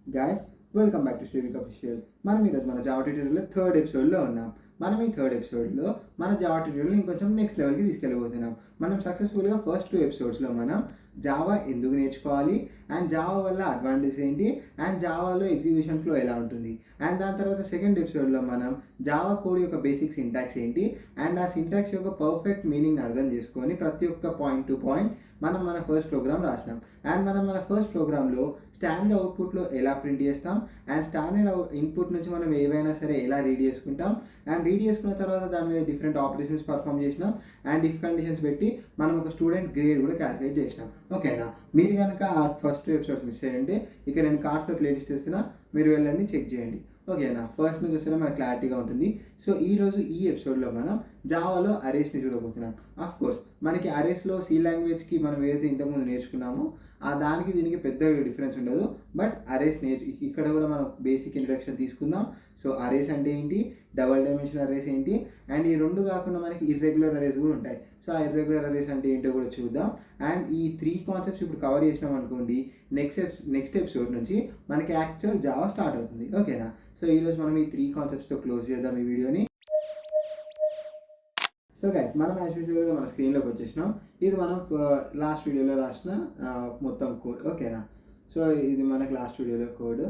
Guys, welcome back to Shrivik official. మనం ఈరోజు మన జావా ట్యూటోరియల్లో థర్డ్ ఎపిసోడ్లో ఉన్నాం. మనం ఈ థర్డ్ ఎపిసోడ్లో మన జావా ట్యూటోరియల్ని ఇంకొంచెం నెక్స్ట్ లెవెల్కి తీసుకెళ్ళబోతున్నాం. మనం సక్సెస్ఫుల్గా ఫస్ట్ 2 ఎపిసోడ్స్లో మనం జావా ఎందుకు నేర్చుకోవాలి, అండ్ జావా వల్ల అడ్వాంటేజ్ ఏంటి, అండ్ జావాలో ఎగ్జిక్యూషన్ ఫ్లో ఎలా ఉంటుంది, అండ్ దాని తర్వాత సెకండ్ ఎపిసోడ్లో మనం జావా కోడ్ యొక్క బేసిక్ సింటాక్స్ ఏంటి, అండ్ ఆ సింటాక్స్ యొక్క పర్ఫెక్ట్ మీనింగ్ అర్థం చేసుకొని ప్రతి ఒక్క పాయింట్ టు పాయింట్ మనం మన ఫస్ట్ ప్రోగ్రామ్ రాసినాం. అండ్ మనం మన ఫస్ట్ ప్రోగ్రాంలో స్టాండర్డ్ అవుట్పుట్లో ఎలా ప్రింట్ చేస్తాం, అండ్ స్టాండర్డ్ ఇన్పుట్ నుంచి మనం ఏవైనా సరే ఎలా రీడ్ చేసుకుంటాం, అండ్ రీడ్ చేసుకున్న తర్వాత దాని మీద డిఫరెంట్ ఆపరేషన్స్ పర్ఫామ్ చేసినాం, అండ్ ఇఫ్ కండిషన్స్ పెట్టి మనం ఒక స్టూడెంట్ గ్రేడ్ కూడా క్యాలిక్యులేట్ చేసినాం. ఓకేనా? మీరు కనుక ఆ ఫస్ట్ 2 ఎపిసోడ్స్ మిస్ చేయండి, ఇక నేను కార్డ్స్లో ప్లేలిస్ట్ ఇస్తున్నా, మీరు వెళ్ళండి చెక్ చేయండి. ఓకేనా? ఫస్ట్ నుంచి వస్తే మనకు క్లారిటీగా ఉంటుంది. సో ఈరోజు ఈ ఎపిసోడ్లో మనం జావాలో అరేస్ని చూడబోతున్నాం. ఆఫ్ కోర్స్ మనకి అరేస్లో సి లాంగ్వేజ్కి మనం ఏదైతే ఇంతకుముందు నేర్చుకున్నామో ఆ దానికి దీనికి పెద్ద డిఫరెన్స్ ఉండదు. బట్ అరేస్ ఇక్కడ కూడా మనం బేసిక్ ఇంట్రడక్షన్ తీసుకుందాం. సో అరేస్ అంటే ఏంటి, డబల్ డైమెన్షనల్ అరేస్ ఏంటి, అండ్ ఈ రెండు కాకుండా మనకి ఇర్రెగ్యులర్ అరేస్ కూడా ఉంటాయి. సో ఆ ఇర్రెగ్యులర్ అరేస్ అంటే ఏంటో కూడా చూద్దాం. అండ్ ఈ 3 కాన్సెప్ట్స్ ఇప్పుడు కవర్ చేసినాం అనుకోండి, నెక్స్ట్ ఎపిసోడ్ నుంచి మనకి యాక్చువల్ జావా స్టార్ట్ అవుతుంది. ఓకేనా? సో ఈరోజు మనం ఈ 3 కాన్సెప్ట్స్తో క్లోజ్ చేద్దాం ఈ వీడియోని. సో గైస్, మనం యాజ్ యూజువల్గా మన స్క్రీన్లోకి వచ్చేసినాం. ఇది మనం లాస్ట్ వీడియోలో రాసిన మొత్తం కోడ్. ఓకేనా? సో ఇది మనకి లాస్ట్ వీడియోలో కోడ్.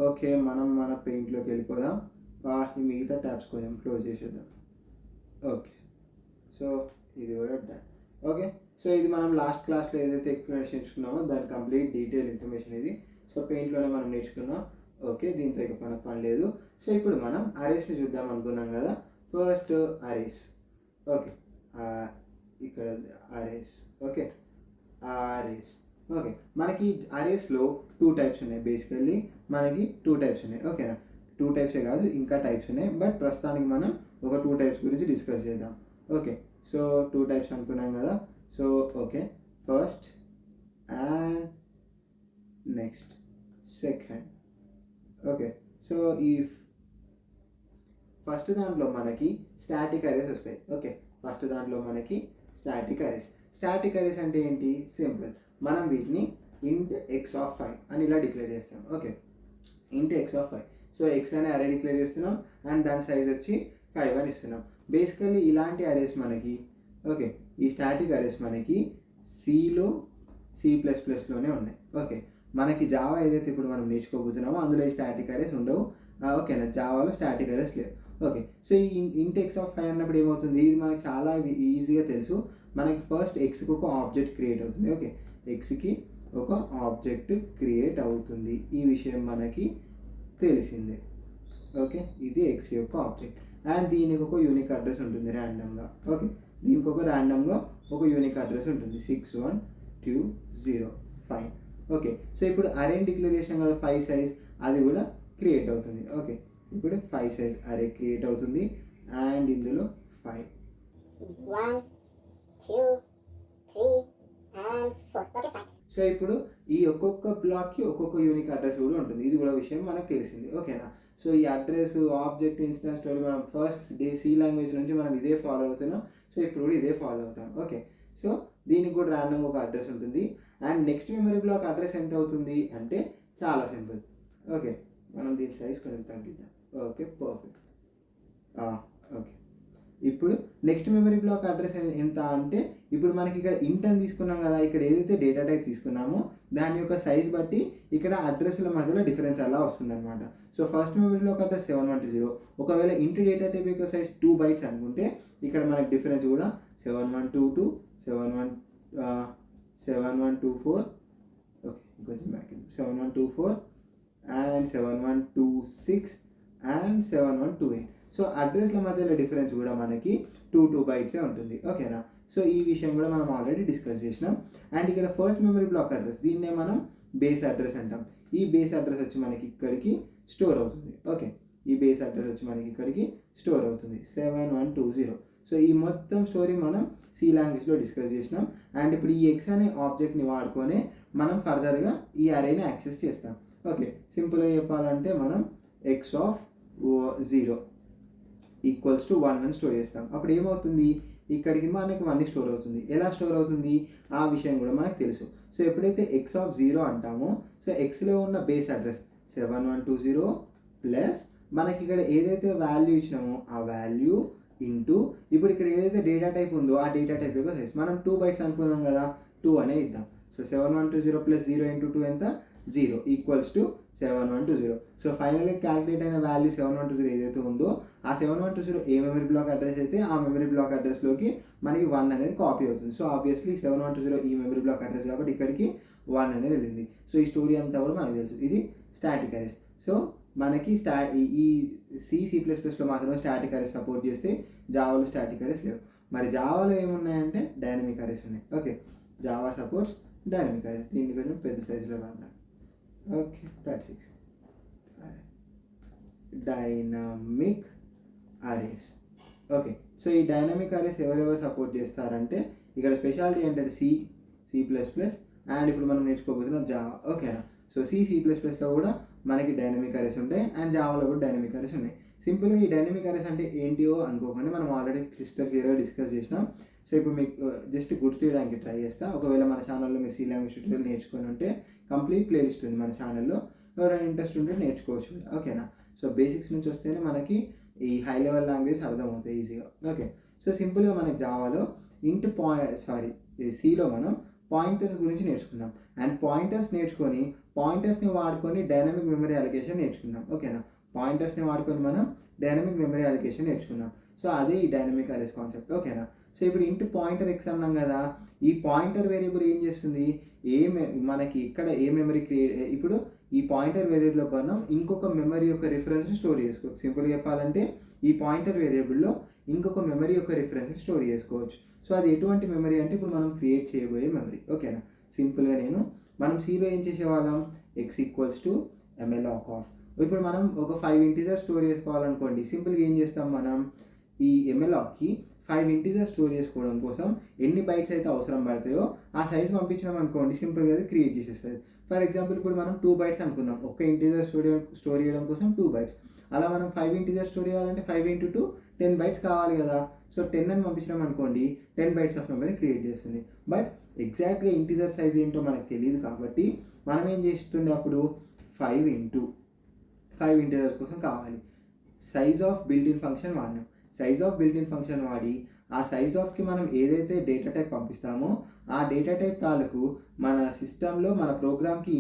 ఓకే, మనం మన పెయింట్లోకి వెళ్ళిపోదాం. ఈ మిగతా ట్యాబ్స్ కొంచెం క్లోజ్ చేసేద్దాం. ఓకే, సో ఇది కూడా డన్. ఓకే, సో ఇది మనం లాస్ట్ క్లాస్లో ఏదైతే ఎక్స్ప్లెనేషన్ నేర్చుకున్నామో దాని కంప్లీట్ డీటెయిల్ ఇన్ఫర్మేషన్ ఇది. సో పెయింట్లోనే మనం నేర్చుకున్నాం. ఓకే, దీంతో ఇక మనకు పని లేదు. సో ఇప్పుడు మనం అరేస్ని చూద్దాం అనుకున్నాం కదా. First arrays. ఓకే, ఇక్కడ అరేస్. Okay, arrays. ఓకే, మనకి అరేస్లో 2 టైప్స్ ఉన్నాయి. బేసికల్లీ మనకి 2 టైప్స్ ఉన్నాయి. ఓకేనా? 2 టైప్సే కాదు, ఇంకా టైప్స్ ఉన్నాయి. బట్ ప్రస్తుతానికి మనం ఒక 2 టైప్స్ గురించి డిస్కస్ చేద్దాం. ఓకే, సో 2 టైప్స్ అనుకున్నాం కదా. So okay, first and next second. Okay, so ఈ ఫస్ట్ దాంట్లో మనకి స్టాటిక్ అరేస్ వస్తాయి. ఓకే, ఫస్ట్ దాంట్లో మనకి స్టాటిక్ అరేస్. స్టాటిక్ అరేస్ అంటే ఏంటి? సింపుల్, మనం వీటిని ఇంట్ ఎక్స్ ఆఫ్ 5 అని ఇలా డిక్లేర్ చేస్తాం. ఓకే, ఇంట్ ఎక్స్ ఆఫ్ 5. సో ఎక్స్ అనే అరే డిక్లేర్ చేస్తున్నాం, అండ్ దాని సైజ్ వచ్చి 5 అని ఇస్తున్నాం. బేసికల్లీ ఇలాంటి అరేస్ మనకి, ఓకే, ఈ స్టాటిక్ అరేస్ మనకి సిలో C++లోనే ఉన్నాయి. ఓకే, మనకి జావా ఏదైతే ఇప్పుడు మనం నేర్చుకోబోతున్నామో అందులో ఈ స్టాటిక్ అరేస్ ఉండవు. ఓకేనా? జావాలో స్టాటిక్ అరేస్ లేవు. ఓకే, సో ఈ ఇంట్ ఎక్స్ ఆఫ్ 5 అన్నప్పుడు ఏమవుతుంది? ఇది మనకి చాలా ఈజీగా తెలుసు. మనకి ఫస్ట్ ఎక్స్కి ఒక ఆబ్జెక్ట్ క్రియేట్ అవుతుంది. ఓకే, ఎక్స్కి ఒక ఆబ్జెక్ట్ క్రియేట్ అవుతుంది. ఈ విషయం మనకి తెలిసిందే. ఓకే, ఇది ఎక్స్ యొక్క ఆబ్జెక్ట్, అండ్ దీనికి ఒక యూనిక్ అడ్రస్ ఉంటుంది ర్యాండమ్గా. ఓకే, దీనికి ఒక ర్యాండమ్గా ఒక యూనిక్ అడ్రస్ ఉంటుంది 61205. ఓకే, సో ఇప్పుడు అరే డిక్లేర్ చేసాం కదా 5 సైజ్, అది కూడా క్రియేట్ అవుతుంది. ఓకే, ఇప్పుడు 5 సైజ్ అరే క్రియేట్ అవుతుంది, అండ్ ఇందులో 5 1 2 3 and 4. ఓకే, 5. సో ఇప్పుడు ఈ ఒక్కొక్క బ్లాక్కి ఒక్కొక్క యూనిక్ అడ్రస్ కూడా ఉంటుంది. ఇది కూడా విషయం మనకు తెలిసింది. ఓకేనా? సో ఈ అడ్రస్, ఆబ్జెక్ట్, ఇన్స్టెన్స్ స్టోరీ మనం ఫస్ట్ సి లాంగ్వేజ్ నుంచి మనం ఇదే ఫాలో అవుతున్నాం. సో ఇప్పుడు కూడా ఇదే ఫాలో అవుతాం. ఓకే, సో దీనికి కూడా ర్యాండమ్ ఒక అడ్రస్ ఉంటుంది. And next memory block address ఎంత అవుతుంది అంటే చాలా సింపుల్. ఓకే, మనం దీని సైజ్ కొంచెం తగ్గిద్దాం. Okay, perfect. ఓకే, ఇప్పుడు నెక్స్ట్ మెమరీ బ్లాక్ అడ్రస్ ఎంత అంటే, ఇప్పుడు మనకి ఇక్కడ ఇంట్ అని తీసుకున్నాం కదా, ఇక్కడ ఏదైతే డేటా టైప్ తీసుకున్నామో దాని యొక్క సైజ్ బట్టి ఇక్కడ అడ్రస్ల మధ్యలో డిఫరెన్స్ అలా వస్తుంది అనమాట. So first memory block address 7120. ఒకవేళ ఇంట్ డేటా టైప్ యొక్క సైజ్ 2 bytes అనుకుంటే ఇక్కడ మనకి డిఫరెన్స్ కూడా 7122 7124. ఓకే, ఇంకొంచెం బ్యాక్ 7124 అండ్ 7126 అండ్ 7128. సో అడ్రస్ల మధ్యలో డిఫరెన్స్ కూడా మనకి 2 bytes ఉంటుంది. ఓకేనా? సో ఈ విషయం కూడా మనం ఆల్రెడీ డిస్కస్ చేసినాం. అండ్ ఇక్కడ ఫస్ట్ మెమరీ బ్లాక్ అడ్రస్, దీన్నే మనం బేస్ అడ్రస్ అంటాం. ఈ బేస్ అడ్రస్ వచ్చి మనకి ఇక్కడికి స్టోర్ అవుతుంది. ఓకే, ఈ బేస్ అడ్రస్ వచ్చి మనకి ఇక్కడికి స్టోర్ అవుతుంది 7120. సో ఈ మొత్తం స్టోరీ మనం సి లాంగ్వేజ్లో డిస్కస్ చేసినాం. అండ్ ఇప్పుడు ఈ ఎక్స్ అనే ఆబ్జెక్ట్ని వాడుకొని మనం ఫర్దర్గా ఈ అరేని యాక్సెస్ చేస్తాం. ఓకే, సింపుల్గా చెప్పాలంటే మనం ఎక్స్ ఆఫ్ 0 ఈక్వల్స్ టు 1 అని స్టోర్ చేస్తాం. అప్పుడు ఏమవుతుంది? ఇక్కడికి మనకి 1 స్టోర్ అవుతుంది. ఎలా స్టోర్ అవుతుంది ఆ విషయం కూడా మనకు తెలుసు. సో ఎప్పుడైతే ఎక్స్ ఆఫ్ 0 అంటామో, సో ఎక్స్లో ఉన్న బేస్ అడ్రస్ 7120 ప్లస్ మనకి ఇక్కడ ఏదైతే వాల్యూ ఇచ్చినామో ఆ వాల్యూ ఇంటూ ఇప్పుడు ఇక్కడ ఏదైతే డేటా టైప్ ఉందో ఆ డేటా టైప్ యొక్క సైజ్ మనం 2 బైట్స్ అనుకున్నాం కదా 2 అనే ఇద్దాం. సో 7120 ప్లస్ 0 ఇంటూ 2 ఎంత 0 ఈక్వల్స్ టు 7120. సో ఫైనల్గా క్యాలిక్యులేట్ అయిన వాల్యూ 7120 ఏదైతే ఉందో ఆ 7120 ఏ మెమరీ బ్లాక్ అడ్రస్ అయితే ఆ మెమరీ బ్లాక్ అడ్రస్లోకి మనకి 1 అనేది కాపీ అవుతుంది. సో ఆబ్వియస్లీ 7120 ఈ మెమరీ బ్లాక్ అడ్రస్ కాబట్టి ఇక్కడికి 1 అనేది వెళ్ళింది. సో ఈ స్టోరీ అంతా కూడా మనకు తెలుసు. ఇది స్టాటిక్ అరెస్. సో మనకి ఈ C++లో మాత్రమే స్టాటిక్ అరెస్ సపోర్ట్ చేస్తే జావాలో స్టాటిక్ అరెస్ లేవు. మరి జావాలో ఏమున్నాయంటే డైనమిక్ అరెస్ ఉన్నాయి. Okay, Java supports dynamic arrest. దీన్ని కొంచెం పెద్ద సైజులో రాద్దాం. Okay, 36 dynamic arrays. Okay, so ఈ డైనమిక్ అరేస్ ఎవరెవరు సపోర్ట్ చేస్తారంటే ఇక్కడ స్పెషాలిటీ ఏంటంటే C++ అండ్ ఇప్పుడు మనం నేర్చుకోబోతున్న జావా. ఓకేనా, సో C++లో కూడా మనకి డైనమిక్ అరేస్ ఉంటాయి అండ్ జావాలో కూడా డైనమిక్ అరేస్ ఉన్నాయి. సింపుల్గా ఈ డైనమిక్ అరేస్ అంటే ఏంటియో అనుకోకండి, మనం ఆల్రెడీ క్లియర్గా డిస్కస్ చేసినాం. సో ఇప్పుడు మీకు జస్ట్ గుర్తు చేయడానికి ట్రై చేస్తా. ఒకవేళ మన ఛానల్లో మీరు C లాంగ్వేజ్ ట్యూటోరియల్ నేర్చుకొని ఉంటే కంప్లీట్ ప్లేలిస్ట్ ఉంది మన ఛానల్లో, ఎవరైనా ఇంట్రెస్ట్ ఉంటే నేర్చుకోవచ్చు. ఓకేనా, సో బేసిక్స్ నుంచి వస్తేనే మనకి ఈ హై లెవెల్ లాంగ్వేజ్ అర్థమవుతాయి ఈజీగా. ఓకే, సో సింపుల్గా మనకి జావాలో Cలో మనం పాయింటర్స్ గురించి నేర్చుకున్నాం అండ్ పాయింటర్స్ నేర్చుకొని పాయింటర్స్ని వాడుకొని డైనమిక్ మెమరీ అలొకేషన్ నేర్చుకున్నాం. ఓకేనా, పాయింటర్స్ని వాడుకొని మనం డైనమిక్ మెమరీ అలొకేషన్ నేర్చుకున్నాం. సో అదే ఈ డైనమిక్ అరేస్ కాన్సెప్ట్. ఓకేనా, సో ఇప్పుడు ఇంటూ పాయింటర్ ఎక్స్ అన్నాం కదా, ఈ పాయింటర్ వేరియబుల్ ఏం చేస్తుంది, మనకి ఇక్కడ ఏ మెమరీ ఇప్పుడు ఈ పాయింటర్ వేరియబుల్లో మనం ఇంకొక మెమరీ యొక్క రిఫరెన్స్ స్టోర్ చేసుకోవచ్చు. సింపుల్గా చెప్పాలంటే ఈ పాయింటర్ వేరియబుల్లో ఇంకొక మెమరీ యొక్క రిఫరెన్స్ స్టోర్ చేసుకోవచ్చు. సో అది ఎటువంటి మెమరీ అంటే ఇప్పుడు మనం క్రియేట్ చేయబోయే మెమరీ. ఓకేనా, సింపుల్గా మనం Cలో ఏం చేసేవాళ్ళం, x equals to malloc of. ఇప్పుడు మనం ఒక 5 ఇంటీజర్ స్టోర్ చేసుకోవాలనుకోండి, సింపుల్గా ఏం చేస్తాం, మనం ఈ malloc-కి 5 ఇంటీజర్ స్టోర్ చేసుకోవడం కోసం ఎన్ని బైట్స్ అయితే అవసరం పడతాయో ఆ సైజ్ పంపించినాం అనుకోండి, సింపుల్గా అది క్రియేట్ చేసేస్తుంది. ఫర్ ఎగ్జాంపుల్ ఇప్పుడు మనం 2 బైట్స్ అనుకుందాం, ఒక ఇంటీజర్ స్టోర్ చేయడం కోసం 2 బైట్స్. అలా మనం 5 ఇంటీజర్ స్టోర్ చేయాలంటే 5 × 2 10 బైట్స్ కావాలి కదా. సో 10 అని పంపించినాం అనుకోండి 10 బైట్స్ ఆఫ్ మెమరీ క్రియేట్ చేస్తుంది. బట్ ఎగ్జాక్ట్గా ఇంటీజర్ సైజ్ ఏంటో మనకు తెలియదు కాబట్టి మనం ఏం చేస్తుండే అప్పుడు 5 × 5 ఇంటీజర్స్ కోసం కావాలి. సైజ్ ఆఫ్ బిల్ట్-ఇన్ ఫంక్షన్ వాడినాం. సైజ్ ఆఫ్ బిల్ట్-ఇన్ ఫంక్షన్ వాడి ఆ సైజ్ ఆఫ్కి మనం ఏదైతే డేటా టైప్ పంపిస్తామో ఆ డేటా టైప్ తాలూకు మన సిస్టంలో మన ప్రోగ్రామ్కి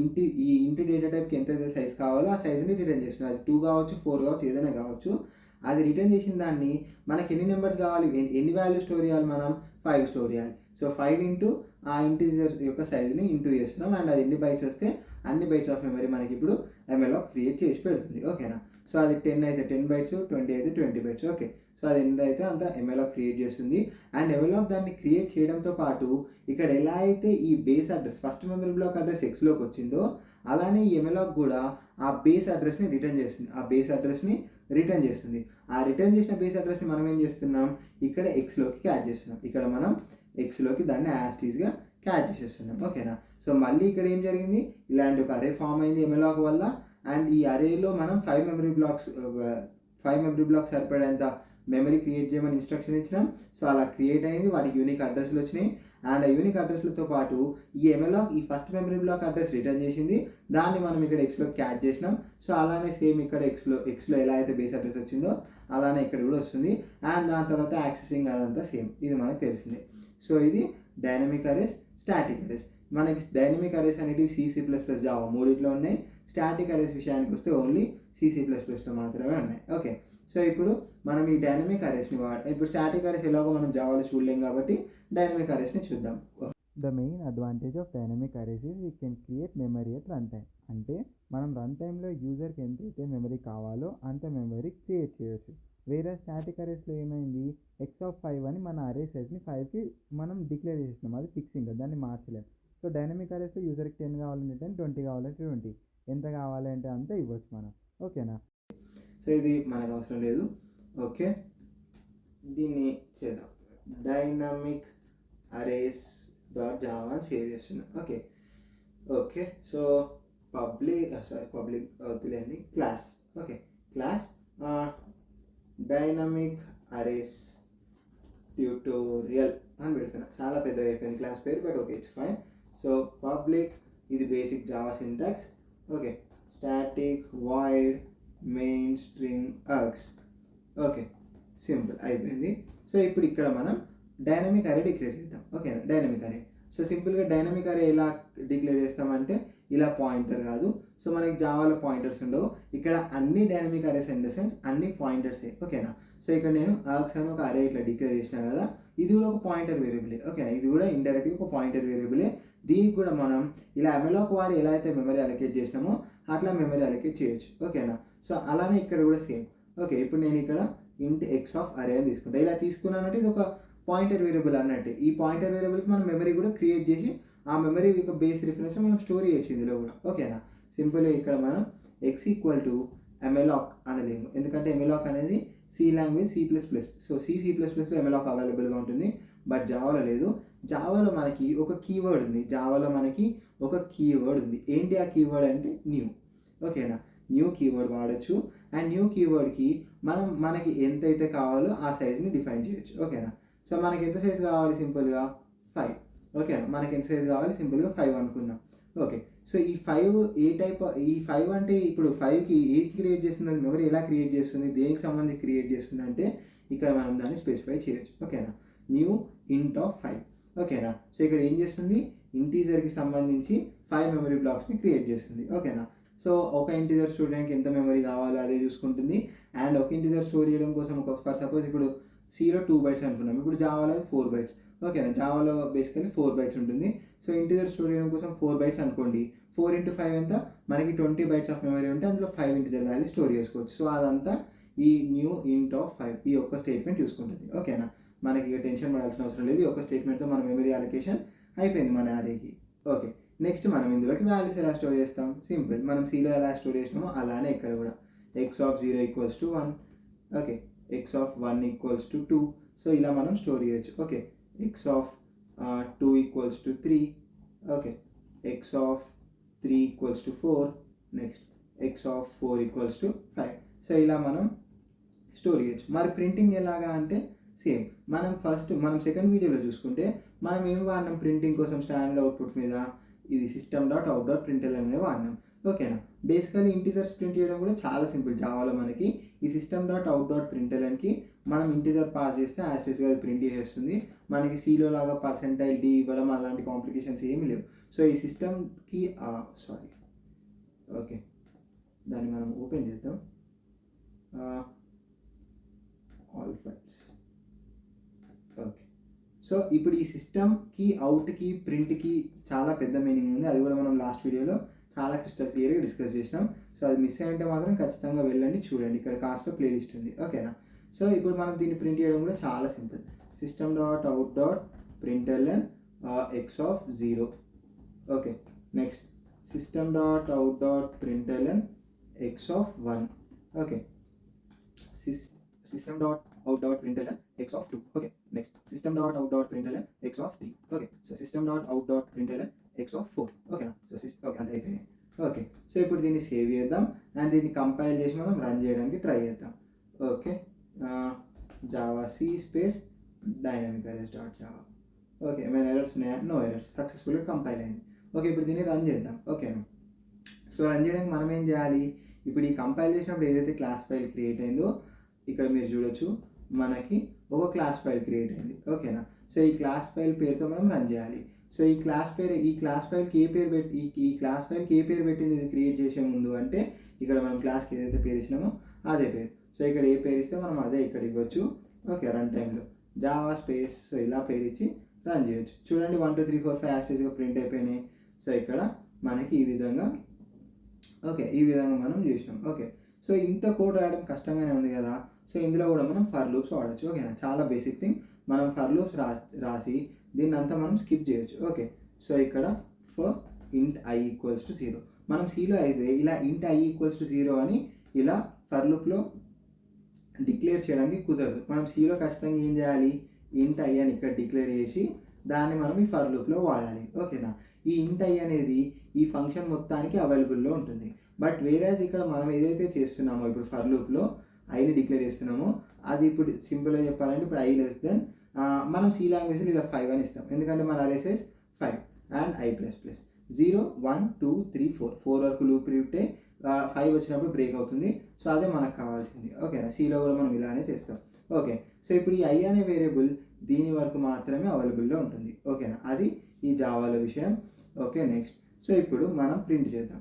ఈ ఇంటి డేటా టైప్కి ఎంతైతే సైజ్ కావాలో ఆ సైజ్ని రిటర్న్ చేస్తుంది. అది 2 కావచ్చు, 4 కావచ్చు, ఏదైనా కావచ్చు. అది రిటర్న్ చేసిన దాన్ని మనకి ఎన్ని నెంబర్స్ కావాలి, ఎన్ని వాల్యూ స్టోర్ చేయాలి, మనం 5 స్టోర్ చేయాలి. సో 5 ఇంటూ ఆ ఇంటీజర్ యొక్క సైజ్ని ఇంటూ చేస్తున్నాం అండ్ అది ఎన్ని బైట్స్ వస్తే అన్ని బైట్స్ ఆఫ్ మెమరీ మనకి ఇప్పుడు malloc క్రియేట్ చేసి పెడుతుంది. ఓకేనా, సో అది 10 అయితే 10 బైట్స్, 20 అయితే 20 బైట్స్. ఓకే, సో అది ఎంత అయితే అంత malloc క్రియేట్ చేస్తుంది. అండ్ malloc దాన్ని క్రియేట్ చేయడంతో పాటు ఇక్కడ ఎలా అయితే ఈ base address first memory block address Xలోకి వచ్చిందో అలానే ఈ malloc కూడా ఆ బేస్ అడ్రస్ని రిటర్న్ చేస్తుంది. ఆ రిటర్న్ చేసిన బేస్ అడ్రస్ని మనం ఏం చేస్తున్నాం, ఇక్కడ Xలోకి క్యాచ్ చేస్తున్నాం. ఇక్కడ మనం Xలోకి దాన్ని యాస్టీస్గా క్యాచ్ చేసేస్తున్నాం. ఓకేనా, సో మళ్ళీ ఇక్కడ ఏం జరిగింది, ఇలాంటి ఒక అరే ఫామ్ అయింది malloc వల్ల. అండ్ ఈ అరేలో మనం 5 మెమరీ బ్లాక్స్ సరిపడేంత మెమరీ క్రియేట్ చేయమని ఇన్స్ట్రక్షన్ ఇచ్చినాం. సో అలా క్రియేట్ అయింది, వాటికి యూనిక్ అడ్రస్లు వచ్చినాయి. అండ్ ఆ యూనిక్ అడ్రస్లతో పాటు ఈ malloc ఈ first memory block address return చేసింది, దాన్ని మనం ఇక్కడ Xలో క్యాచ్ చేసినాం. సో అలానే సేమ్ ఇక్కడ Xలో ఎలా అయితే బేస్ అడ్రస్ వచ్చిందో అలానే ఇక్కడ కూడా వస్తుంది. అండ్ దాని తర్వాత యాక్సెసింగ్ అదంతా సేమ్, ఇది మనకు తెలిసింది. సో ఇది డైనమిక్ అరేస్, స్టాటిక్ అరేస్. మనకి డైనమిక్ అరేస్ అనేటివి C++, జావా మూడిట్లో ఉన్నాయి. స్టాటిక్ అరేస్ విషయానికి వస్తే ఓన్లీ C++లో మాత్రమే ఉన్నాయి. ఓకే, సో ఇప్పుడు మనం ఈ డైనమిక్ అరేస్ని ఇప్పుడు స్టాటిక్ అరేస్ ఎలాగో మనం జావాలో చూడలేం కాబట్టి డైనమిక్ అరేస్ని చూద్దాం. The main advantage of dynamic arrays is we can create memory at run time. అంటే మనం రన్ టైంలో యూజర్కి ఎంతైతే మెమరీ కావాలో అంత మెమరీ క్రియేట్ చేయొచ్చు. వేరే స్టాటిక్ అరేస్లో ఏమైంది, x(5) అని మన అరే సైజ్ని 5కి మనం డిక్లేర్ చేసినాం, అది ఫిక్సింగ్, దాన్ని మార్చలేం. సో డైనమిక్ అరేస్లో యూజర్కి 10 కావాలంటే 10, 20 కావాలంటే 20, ఎంత కావాలంటే అంత ఇవ్వచ్చు మనం. ఓకేనా, సో ఇది మనకు అవసరం లేదు. ఓకే, దీన్ని చేద్దాం. డైనమిక్ అరేస్ .java అని సేవ్ చేస్తున్నాం. ఓకే, సో పబ్లిక్ వద్దులేండి, class. Okay, class dynamic arrays tutorial అని పెడుతున్నా. చాలా పెద్దగా అయిపోయింది క్లాస్ పేరు, but okay, it's fine. So public, ఇది basic Java syntax. Okay, static void main string args. Okay, simple అయిపోయింది. సో ఇప్పుడు ఇక్కడ మనం డైనమిక్ అరే డిక్లేర్ చేద్దాం. ఓకేనా, డైనమిక్ అరే. సో సింపుల్గా డైనమిక్ అరే ఎలా డిక్లేర్ చేస్తామంటే ఇలా పాయింటర్ కాదు. సో మనకి జావాలో పాయింటర్స్ ఉండవు, ఇక్కడ అన్ని dynamic arrays in the sense అన్ని పాయింటర్సే. ఓకేనా, సో ఇక్కడ నేను ఆర్గ్స్ అని ఒక అరే ఇట్లా డిక్లేర్ చేసినా కదా, ఇది కూడా ఒక పాయింటర్ వేరియబులే. ఓకేనా, ఇది కూడా ఇండైరెక్ట్గా ఒక పాయింటర్ వేరియబులే. దీనికి కూడా మనం ఇలా అమెలాక్ వాడి ఎలా అయితే మెమరీ అలొకేట్ చేసినామో అట్లా మెమరీ అలొకేట్ చేయొచ్చు. ఓకేనా, సో అలానే ఇక్కడ కూడా సేమ్. ఓకే, ఇప్పుడు నేను ఇక్కడ ఇంట్ ఎక్స్ ఆఫ్ అరే అని తీసుకుంటా. ఇలా తీసుకున్నానంటే ఇది ఒక పాయింటర్ వేరియబుల్ అన్నట్టు. ఈ పాయింటర్ వేరియబుల్కి మనం మెమరీ కూడా క్రియేట్ చేసి ఆ మెమరీ యొక్క బేస్ రిఫరెన్స్ మనం స్టోర్ చేయొచ్చు ఇందులో కూడా. ఓకేనా, సింపుల్గా ఇక్కడ మనం ఎక్స్ ఈక్వల్ టు ఎమెలాక్ అనలేము, ఎందుకంటే ఎమెలాక్ అనేది సి లాంగ్వేజ్ C++. సో C++లో ఎమెలాక్ అవైలబుల్గా ఉంటుంది, బట్ జావాలో లేదు. జావాలో మనకి ఒక కీవర్డ్ ఉంది, ఏంటి ఆ కీవర్డ్ అంటే న్యూ. ఓకేనా, న్యూ కీవర్డ్ వాడచ్చు. అండ్ న్యూ కీవర్డ్కి మనకి ఎంతైతే కావాలో ఆ సైజ్ని డిఫైన్ చేయొచ్చు. ఓకేనా, సో మనకి ఎంత సైజ్ కావాలి, సింపుల్గా 5. ఓకేనా, మనకి ఎంత సైజ్ కావాలి, సింపుల్గా 5 అనుకుందాం. ఓకే, సో ఈ 5 ఏ టైప్, ఈ 5 అంటే ఇప్పుడు 5కి ఏది క్రియేట్ చేస్తుంది, మెమరీ ఎలా క్రియేట్ చేస్తుంది, దేనికి సంబంధించి క్రియేట్ చేస్తుంది అంటే ఇక్కడ మనం దాన్ని స్పెసిఫై చేయొచ్చు. ఓకేనా, న్యూ ఇంట్ ఆఫ్ 5. ఓకేనా, సో ఇక్కడ ఏం చేస్తుంది, ఇంటీజర్కి సంబంధించి 5 మెమరీ బ్లాక్స్ని క్రియేట్ చేస్తుంది. ఓకేనా, సో ఒక ఇంటీజర్ స్టోర్ చేయడానికి ఎంత మెమరీ కావాలో అదే చూసుకుంటుంది. అండ్ ఒక ఇంటీజర్ స్టోర్ చేయడం కోసం ఫర్ సపోజ్ ఇప్పుడు Cలో 2 bytes అనుకున్నాం, ఇప్పుడు జావాలో 4 bytes. ఓకేనా, జావాలో బేసికలీ 4 bytes ఉంటుంది. సో ఇంటీజర్ స్టోర్ చేయడం కోసం 4 bytes అనుకోండి, 4 × 5 ఎంత, మనకి 20 bytes ఆఫ్ మెమరీ ఉంటే అందులో 5 ఇంటీజర్ వాల్యూ స్టోర్ చేసుకోవచ్చు. సో అదంతా ఈ న్యూ ఇంట్ ఆఫ్ 5 ఈ ఒక్క స్టేట్మెంట్ చూసుకుంటుంది. ఓకేనా, మనకి ఇక టెన్షన్ పడాల్సిన అవసరం లేదు, ఈ ఒక్క స్టేట్మెంట్తో మన మెమరీ అలొకేషన్ అయిపోయింది మన అరేకి. ఓకే, నెక్స్ట్ మనం ఇందులోకి వాల్యూస్ ఎలా స్టోర్ చేస్తాం, సింపుల్, మనం Cలో ఎలా స్టోర్ చేసినామో అలానే ఇక్కడ కూడా X of 0 = 1. Okay, X of 1 = 2. So ఇలా మనం స్టోర్ చేయొచ్చు. Okay, X of 2 = 3. Okay, X of 3 = 4. Next X of 4 = 5. So ఇలా మనం స్టోర్ చేయొచ్చు. మరి ప్రింటింగ్ ఎలాగా అంటే సేమ్, మనం సెకండ్ వీడియోలో చూసుకుంటే మనం ఏం వాడినాం ప్రింటింగ్ కోసం, స్టాండర్డ్ అవుట్పుట్ మీద ఇది system.out.println అనేది వాడినాం. ఓకేనా, బేసికలీ ఇంటీజర్స్ ప్రింట్ చేయడం కూడా చాలా సింపుల్ జావాలో. మనకి ఈ system.out.printlnకి మనం ఇంటీజర్ పాస్ చేస్తే యాస్టెస్గా అది ప్రింట్ చేసేస్తుంది. మనకి Cలో లాగా %d ఇవ్వడం అలాంటి కాంప్లికేషన్స్ ఏమీ లేవు. సో ఈ సిస్టమ్కి ఓకే, దాన్ని మనం ఓపెన్ చేద్దాం. All files. ఓకే, సో ఇప్పుడు ఈ సిస్టమ్కి, అవుట్కి, ప్రింట్కి చాలా పెద్ద మీనింగ్ ఉంది. అది కూడా మనం లాస్ట్ వీడియోలో చాలా క్రిస్టల్ క్లియర్గా డిస్కస్ చేసినాం. సో అది మిస్ అయ్యంటే మాత్రం ఖచ్చితంగా వెళ్ళండి, చూడండి, ఇక్కడ కాస్ట్లో ప్లేలిస్ట్ ఉంది. ఓకేనా, సో ఇప్పుడు మనం దీన్ని ప్రింట్ చేయడం కూడా చాలా simple. system.out.println X of 0. Okay, next system.out.println X of 1. Okay, system.out.println X of 2. Okay, next system.out.println X of 3. Okay, so system.out.println X of 4. ఓకేనా, సో ఓకే అంతే అయిపోయింది. ఓకే, సో ఇప్పుడు దీన్ని సేవ్ చేద్దాం అండ్ దీన్ని కంపైల్ చేసి మనం రన్ చేయడానికి ట్రై చేద్దాం. Okay, Java C space dynamic arrays dot Java. Okay, ఏమైనా ఎర్రర్స్ ఉన్నాయా, నో ఎర్రర్స్, సక్సెస్ఫుల్గా కంపైల్ అయింది. ఓకే, ఇప్పుడు దీన్ని రన్ చేద్దాం. ఓకేనా, సో రన్ చేయడానికి మనం ఏం చేయాలి, ఇప్పుడు ఈ కంపైల్ చేసినప్పుడు ఏదైతే క్లాస్ ఫైల్ క్రియేట్ అయిందో ఇక్కడ మీరు చూడొచ్చు, మనకి ఒక క్లాస్ ఫైల్ క్రియేట్ అయింది. ఓకేనా, సో ఈ క్లాస్ ఫైల్ పేరుతో మనం రన్ చేయాలి. సో ఈ క్లాస్ ఫైల్కి ఏ పేరు పెట్టి ఈ క్లాస్ ఫైల్కి ఏ పేరు పెట్టింది ఇది క్రియేట్ చేసే ముందు అంటే ఇక్కడ మనం క్లాస్కి ఏదైతే పేరు ఇచ్చినామో అదే పేరు. సో ఇక్కడ ఏ పేరు ఇస్తే మనం అదే ఇక్కడ ఇవ్వచ్చు. ఓకే, రన్ టైంలో జావా స్పేస్, సో ఇలా పేరు ఇచ్చి రన్ చేయొచ్చు. చూడండి 1 2 3 4 5 యాస్టేజ్గా ప్రింట్ అయిపోయినాయి. సో ఇక్కడ మనకి ఈ విధంగా మనం చేసినాం. ఓకే, సో ఇంత కోడ్ రాయడం కష్టంగానే ఉంది కదా, సో ఇందులో కూడా మనం ఫర్ లూప్స్ వాడచ్చు. ఓకేనా, చాలా బేసిక్ థింగ్, మనం ఫర్ లూప్స్ రాసి దీన్ని అంతా మనం స్కిప్ చేయొచ్చు. ఓకే, సో ఇక్కడ ఫర్ int i = 0, మనం Cలో అయితే ఇలా int i = 0 అని ఇలా ఫర్ లూప్లో డిక్లేర్ చేయడానికి కుదరదు. మనం Cలో ఖచ్చితంగా ఏం చేయాలి, int i అని ఇక్కడ డిక్లేర్ చేసి దాన్ని మనం ఈ ఫర్ లూప్లో వాడాలి. ఓకేనా, ఈ int i అనేది ఈ ఫంక్షన్ మొత్తానికి అవైలబుల్లో ఉంటుంది. బట్ వేరేజ్ ఇక్కడ మనం ఏదైతే చేస్తున్నామో ఇప్పుడు ఫర్ లూప్లో ఐని డిక్లేర్ చేస్తున్నామో అది ఇప్పుడు సింపుల్గా చెప్పాలంటే ఇప్పుడు i <, మనం C లాంగ్వేజ్లో ఇలా 5 అని ఇస్తాం, ఎందుకంటే మన అరే సైజ్ 5 అండ్ i++. 0 1 2 3 4 వరకు లూప్ రిపీట్ 5 వచ్చినప్పుడు బ్రేక్ అవుతుంది. సో అదే మనకు కావాల్సింది. ఓకేనా, సిలో కూడా మనం ఇలానే చేస్తాం. ఓకే, సో ఇప్పుడు ఈ ఐ అనే వేరియబుల్ దీని వరకు మాత్రమే అవైలబుల్లో ఉంటుంది. ఓకేనా, అది ఈ జావాలో విషయం. Okay, next. సో ఇప్పుడు మనం ప్రింట్ చేద్దాం.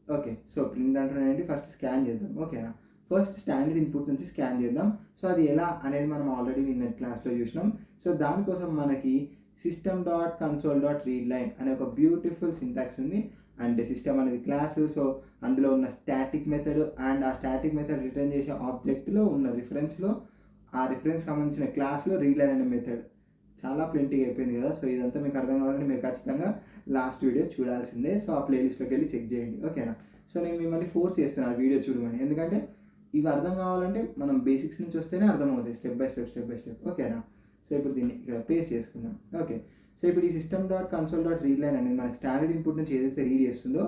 ఓకే, సో ప్రింట్ అంటే ఏంటి, ఫస్ట్ స్కాన్ చేద్దాం. ఓకేనా, ఫస్ట్ స్టాండర్డ్ ఇన్పుట్ నుంచి స్కాన్ చేద్దాం. సో అది ఎలా అనేది మనం ఆల్రెడీ నిన్న క్లాస్లో చూసినాం. సో దానికోసం మనకి system.console.readline అనే ఒక బ్యూటిఫుల్ సింటాక్స్ ఉంది. అంటే సిస్టమ్ అనేది క్లాస్, సో అందులో ఉన్న స్టాటిక్ మెథడ్ అండ్ ఆ స్టాటిక్ మెథడ్ రిటర్న్ చేసే ఆబ్జెక్ట్లో ఉన్న రిఫరెన్స్లో ఆ రిఫరెన్స్ సంబంధించిన క్లాస్లో రీడ్లైన్ అనే మెథడ్ చాలా ప్లెంటీగా అయిపోయింది కదా. సో ఇదంతా మీకు అర్థం కావాలంటే మీరు ఖచ్చితంగా లాస్ట్ వీడియో చూడాల్సిందే. సో ఆ ప్లేలిస్ట్లోకి వెళ్ళి చెక్ చేయండి. ఓకేనా, సో నేను మిమ్మల్ని ఫోర్స్ చేస్తున్నాను ఆ వీడియో చూడమని, ఎందుకంటే ఇవి అర్థం కావాలంటే మనం బేసిక్స్ నుంచి వస్తేనే అర్థమవుతాయి, స్టెప్ బై స్టెప్. ఓకేనా, సో ఇప్పుడు దీన్ని ఇక్కడ పేస్ట్ చేసుకుందాం. ఓకే, సో ఇప్పుడు ఈ system.console.readline అనేది మనకి స్టాండర్డ్ ఇన్పుట్ నుంచి ఏదైతే రీడ్ చేస్తుందో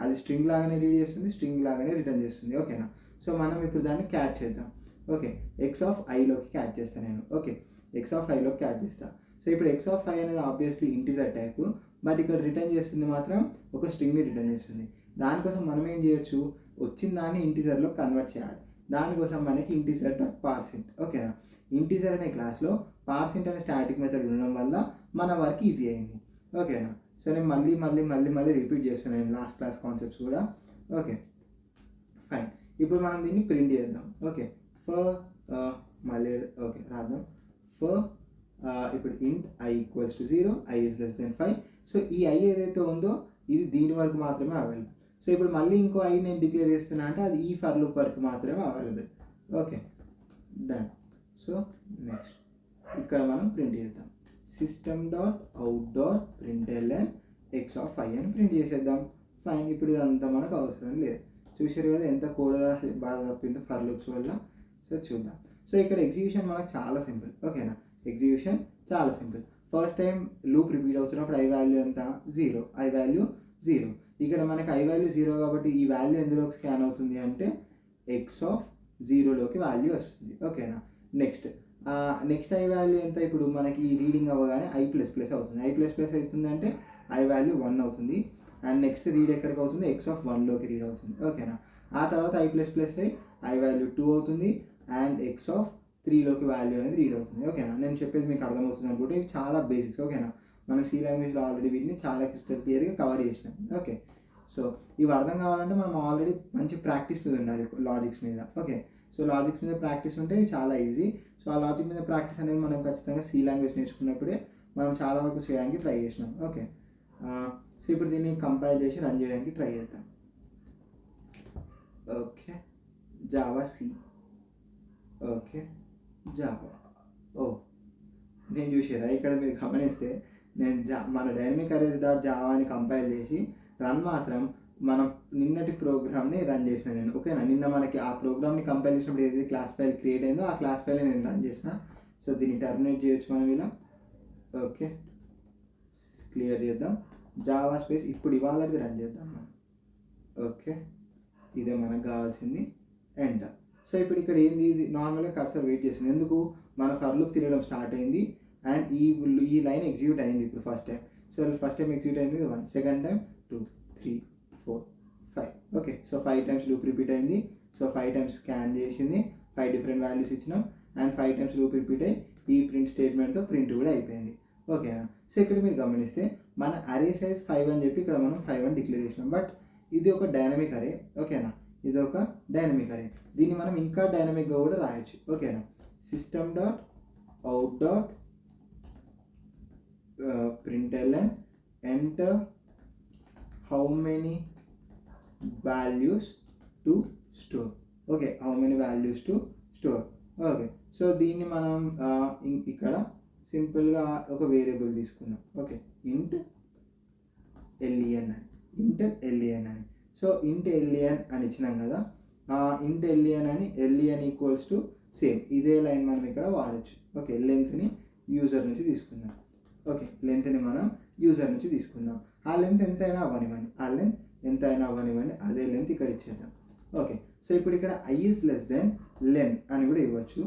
అది స్ట్రింగ్ లాగానే రీడ్ చేస్తుంది, స్ట్రింగ్ లాగానే రిటర్న్ చేస్తుంది. ఓకేనా, సో మనం ఇప్పుడు దాన్ని క్యాచ్ చేద్దాం. ఓకే, ఎక్స్ ఆఫ్ ఐలోకి క్యాచ్ చేస్తాను నేను. ఓకే, ఎక్స్ ఆఫ్ ఐలోకి క్యాచ్ చేస్తాను. సో ఇప్పుడు ఎక్స్ ఆఫ్ ఐ అనేది ఆబ్వియస్లీ ఇంటిజర్ టైప్, బట్ ఇక్కడ రిటర్న్ చేస్తుంది మాత్రం ఒక స్ట్రింగ్ని రిటర్న్ చేస్తుంది. దానికోసం మనం ఏం చేయొచ్చు, వచ్చిన దాన్ని ఇంటిజర్లో కన్వర్ట్ చేయాలి. దానికోసం మనకి ఇంటిజర్.parseInt. ఓకేనా, ఇంటిజర్ అనే క్లాస్లో parseInt అనే స్టాటిక్ మెథడ్ ఉండడం వల్ల మన వర్క్ ఈజీ అయింది. ఓకేనా, సో నేను మళ్ళీ రిపీట్ చేస్తున్నాను లాస్ట్ క్లాస్ కాన్సెప్ట్స్ కూడా. Okay, fine. ఇప్పుడు మనం దీన్ని ప్రింట్ చేద్దాం. ఓకే, మళ్ళీ ఓకే రాద్దాం. ఇప్పుడు int i equals to 0, i is less than 5. So ఈ i ఏదైతే ఉందో ఇది దీని వరకు మాత్రమే అవైలబుల్. సో ఇప్పుడు మళ్ళీ ఇంకో i నేను డిక్లేర్ చేస్తున్నా అంటే అది ఈ ఫర్ లూప్ వరకు మాత్రమే available. Okay, done. So next ఇక్కడ మనం ప్రింట్ చేద్దాం. system.out.println x of i అని ప్రింట్ చేసేద్దాం. ఫైన్, ఇప్పుడు ఇదంతా మనకు అవసరం లేదు. చూసారు కదా ఎంత కోడ్ బాగా తప్పిందో ఫర్ లూప్స్ వల్ల. సో చూద్దాం. సో ఇక్కడ ఎగ్జిక్యూషన్ మనకు చాలా సింపుల్. ఓకేనా, ఎగ్జిక్యూషన్ చాలా simple. First time loop repeat అవుతున్నప్పుడు ఐ వాల్యూ ఎంత, 0. I value 0. ఇక్కడ మనకి ఐ వాల్యూ 0 కాబట్టి ఈ వాల్యూ ఎందులోకి స్కాన్ అవుతుంది అంటే ఎక్స్ ఆఫ్ 0లోకి వాల్యూ వస్తుంది. ఓకేనా, నెక్స్ట్ ఐ వాల్యూ ఎంత, ఇప్పుడు మనకి రీడింగ్ అవ్వగానే i++ అవుతుంది. i++ అవుతుందంటే ఐ వాల్యూ 1 అవుతుంది. అండ్ నెక్స్ట్ రీడ్ ఎక్కడికి అవుతుంది, ఎక్స్ ఆఫ్ 1లోకి రీడ్ అవుతుంది. ఓకేనా, ఆ తర్వాత i++ అయి ఐ వాల్యూ 2 అవుతుంది అండ్ ఎక్స్ ఆఫ్ 3లోకి వాల్యూ అనేది రీడ్ అవుతుంది. ఓకేనా, నేను చెప్పేది మీకు అర్థమవుతుంది అనుకుంటే ఇవి చాలా బేసిక్స్. ఓకేనా, మనం సి లాంగ్వేజ్లో ఆల్రెడీ వీటిని చాలా క్రిస్టల్ క్లియర్గా కవర్ చేసినాం. ఓకే, సో ఇవి అర్థం కావాలంటే మనం ఆల్రెడీ మంచి ప్రాక్టీస్ మీద ఉండాలి లాజిక్స్ మీద. ఓకే, సో లాజిక్స్ మీద ప్రాక్టీస్ ఉంటే చాలా ఈజీ. సో ఆ లాజిక్ మీద ప్రాక్టీస్ అనేది మనం ఖచ్చితంగా సి లాంగ్వేజ్ నేర్చుకున్నప్పుడే మనం చాలా వరకు చేయడానికి ట్రై చేసినాం. ఓకే, సో ఇప్పుడు దీన్ని కంపైల్ చేసి రన్ చేయడానికి ట్రై చేద్దాం. Okay, Java C. Okay, Java. నేను చూసారా ఇక్కడ మీరు గమనిస్తే నేను మన డైనమిక్ అరేస్ డాట్ జావా అని కంపైల్ చేసి రన్ మాత్రం మనం నిన్నటి ప్రోగ్రామ్ని రన్ చేసిన నేను. ఓకేనా, నిన్న మనకి ఆ ప్రోగ్రామ్ని కంపైల్ చేసినప్పుడు ఏదైతే క్లాస్ ఫైల్ క్రియేట్ అయిందో ఆ క్లాస్ ఫైల్ నేను రన్ చేసిన. సో దీన్ని టర్మినేట్ చేయొచ్చు మనం ఇలా. ఓకే, క్లియర్ చేద్దాం. జావా స్పేస్ ఇప్పుడు ఇవాళది రన్ చేద్దాం మనం. ఓకే, ఇదే మనకు కావాల్సింది. ఎంటర్. సో ఇప్పుడు ఇక్కడ ఏంది, ఇది నార్మల్గా కర్సర్ వెయిట్ చేస్తుంది. ఎందుకు, మన ఫర్ లూప్ తిరగడం స్టార్ట్ అయింది అండ్ ఈ లైన్ ఎగ్జిక్యూట్ అయింది ఇప్పుడు first time. So first time execute అయింది 1, second time 2, 3, 4, 5. Okay, so 5 times loop repeat అయింది. సో 5 టైమ్స్ స్కాన్ చేసింది, 5 డిఫరెంట్ వాల్యూస్ ఇచ్చినాం అండ్ 5 టైమ్స్ లూప్ రిపీట్ అయ్యి ఈ ప్రింట్ స్టేట్మెంట్తో ప్రింట్ కూడా అయిపోయింది. ఓకేనా, సో ఇక్కడ మీరు గమనిస్తే మన అరే సైజ్ 5 అని చెప్పి ఇక్కడ మనం 5 అని డిక్లేర్ చేసినాం. బట్ ఇది ఒక డైనమిక్ అరే. ఓకేనా, ఇది ఒక డైనమిక్ అరే. దీన్ని మనం ఇంకా డైనమిక్గా కూడా రాయొచ్చు. ఓకేనా, system.out.println enter how many values to store. Okay, how many values to store. Okay, so దీన్ని మనం ఇక్కడ సింపుల్గా ఒక వేరియబుల్ తీసుకుందాం. ఓకే, int len అని. సో int len అని ఇచ్చినాం కదా, int len అని len ఈక్వల్స్ టు సేమ్ ఇదే లైన్ మనం ఇక్కడ వాడచ్చు. ఓకే, లెంత్ని యూజర్ నుంచి తీసుకుందాం. ఓకే, లెంత్ని మనం యూజర్ నుంచి తీసుకుందాం. ఆ లెంత్ ఎంతైనా అవ్వనివ్వండి, అదే లెంత్ ఇక్కడ ఇచ్చేద్దాం. ఓకే, సో ఇప్పుడు ఇక్కడ i is less than len అని కూడా ఇవ్వచ్చు.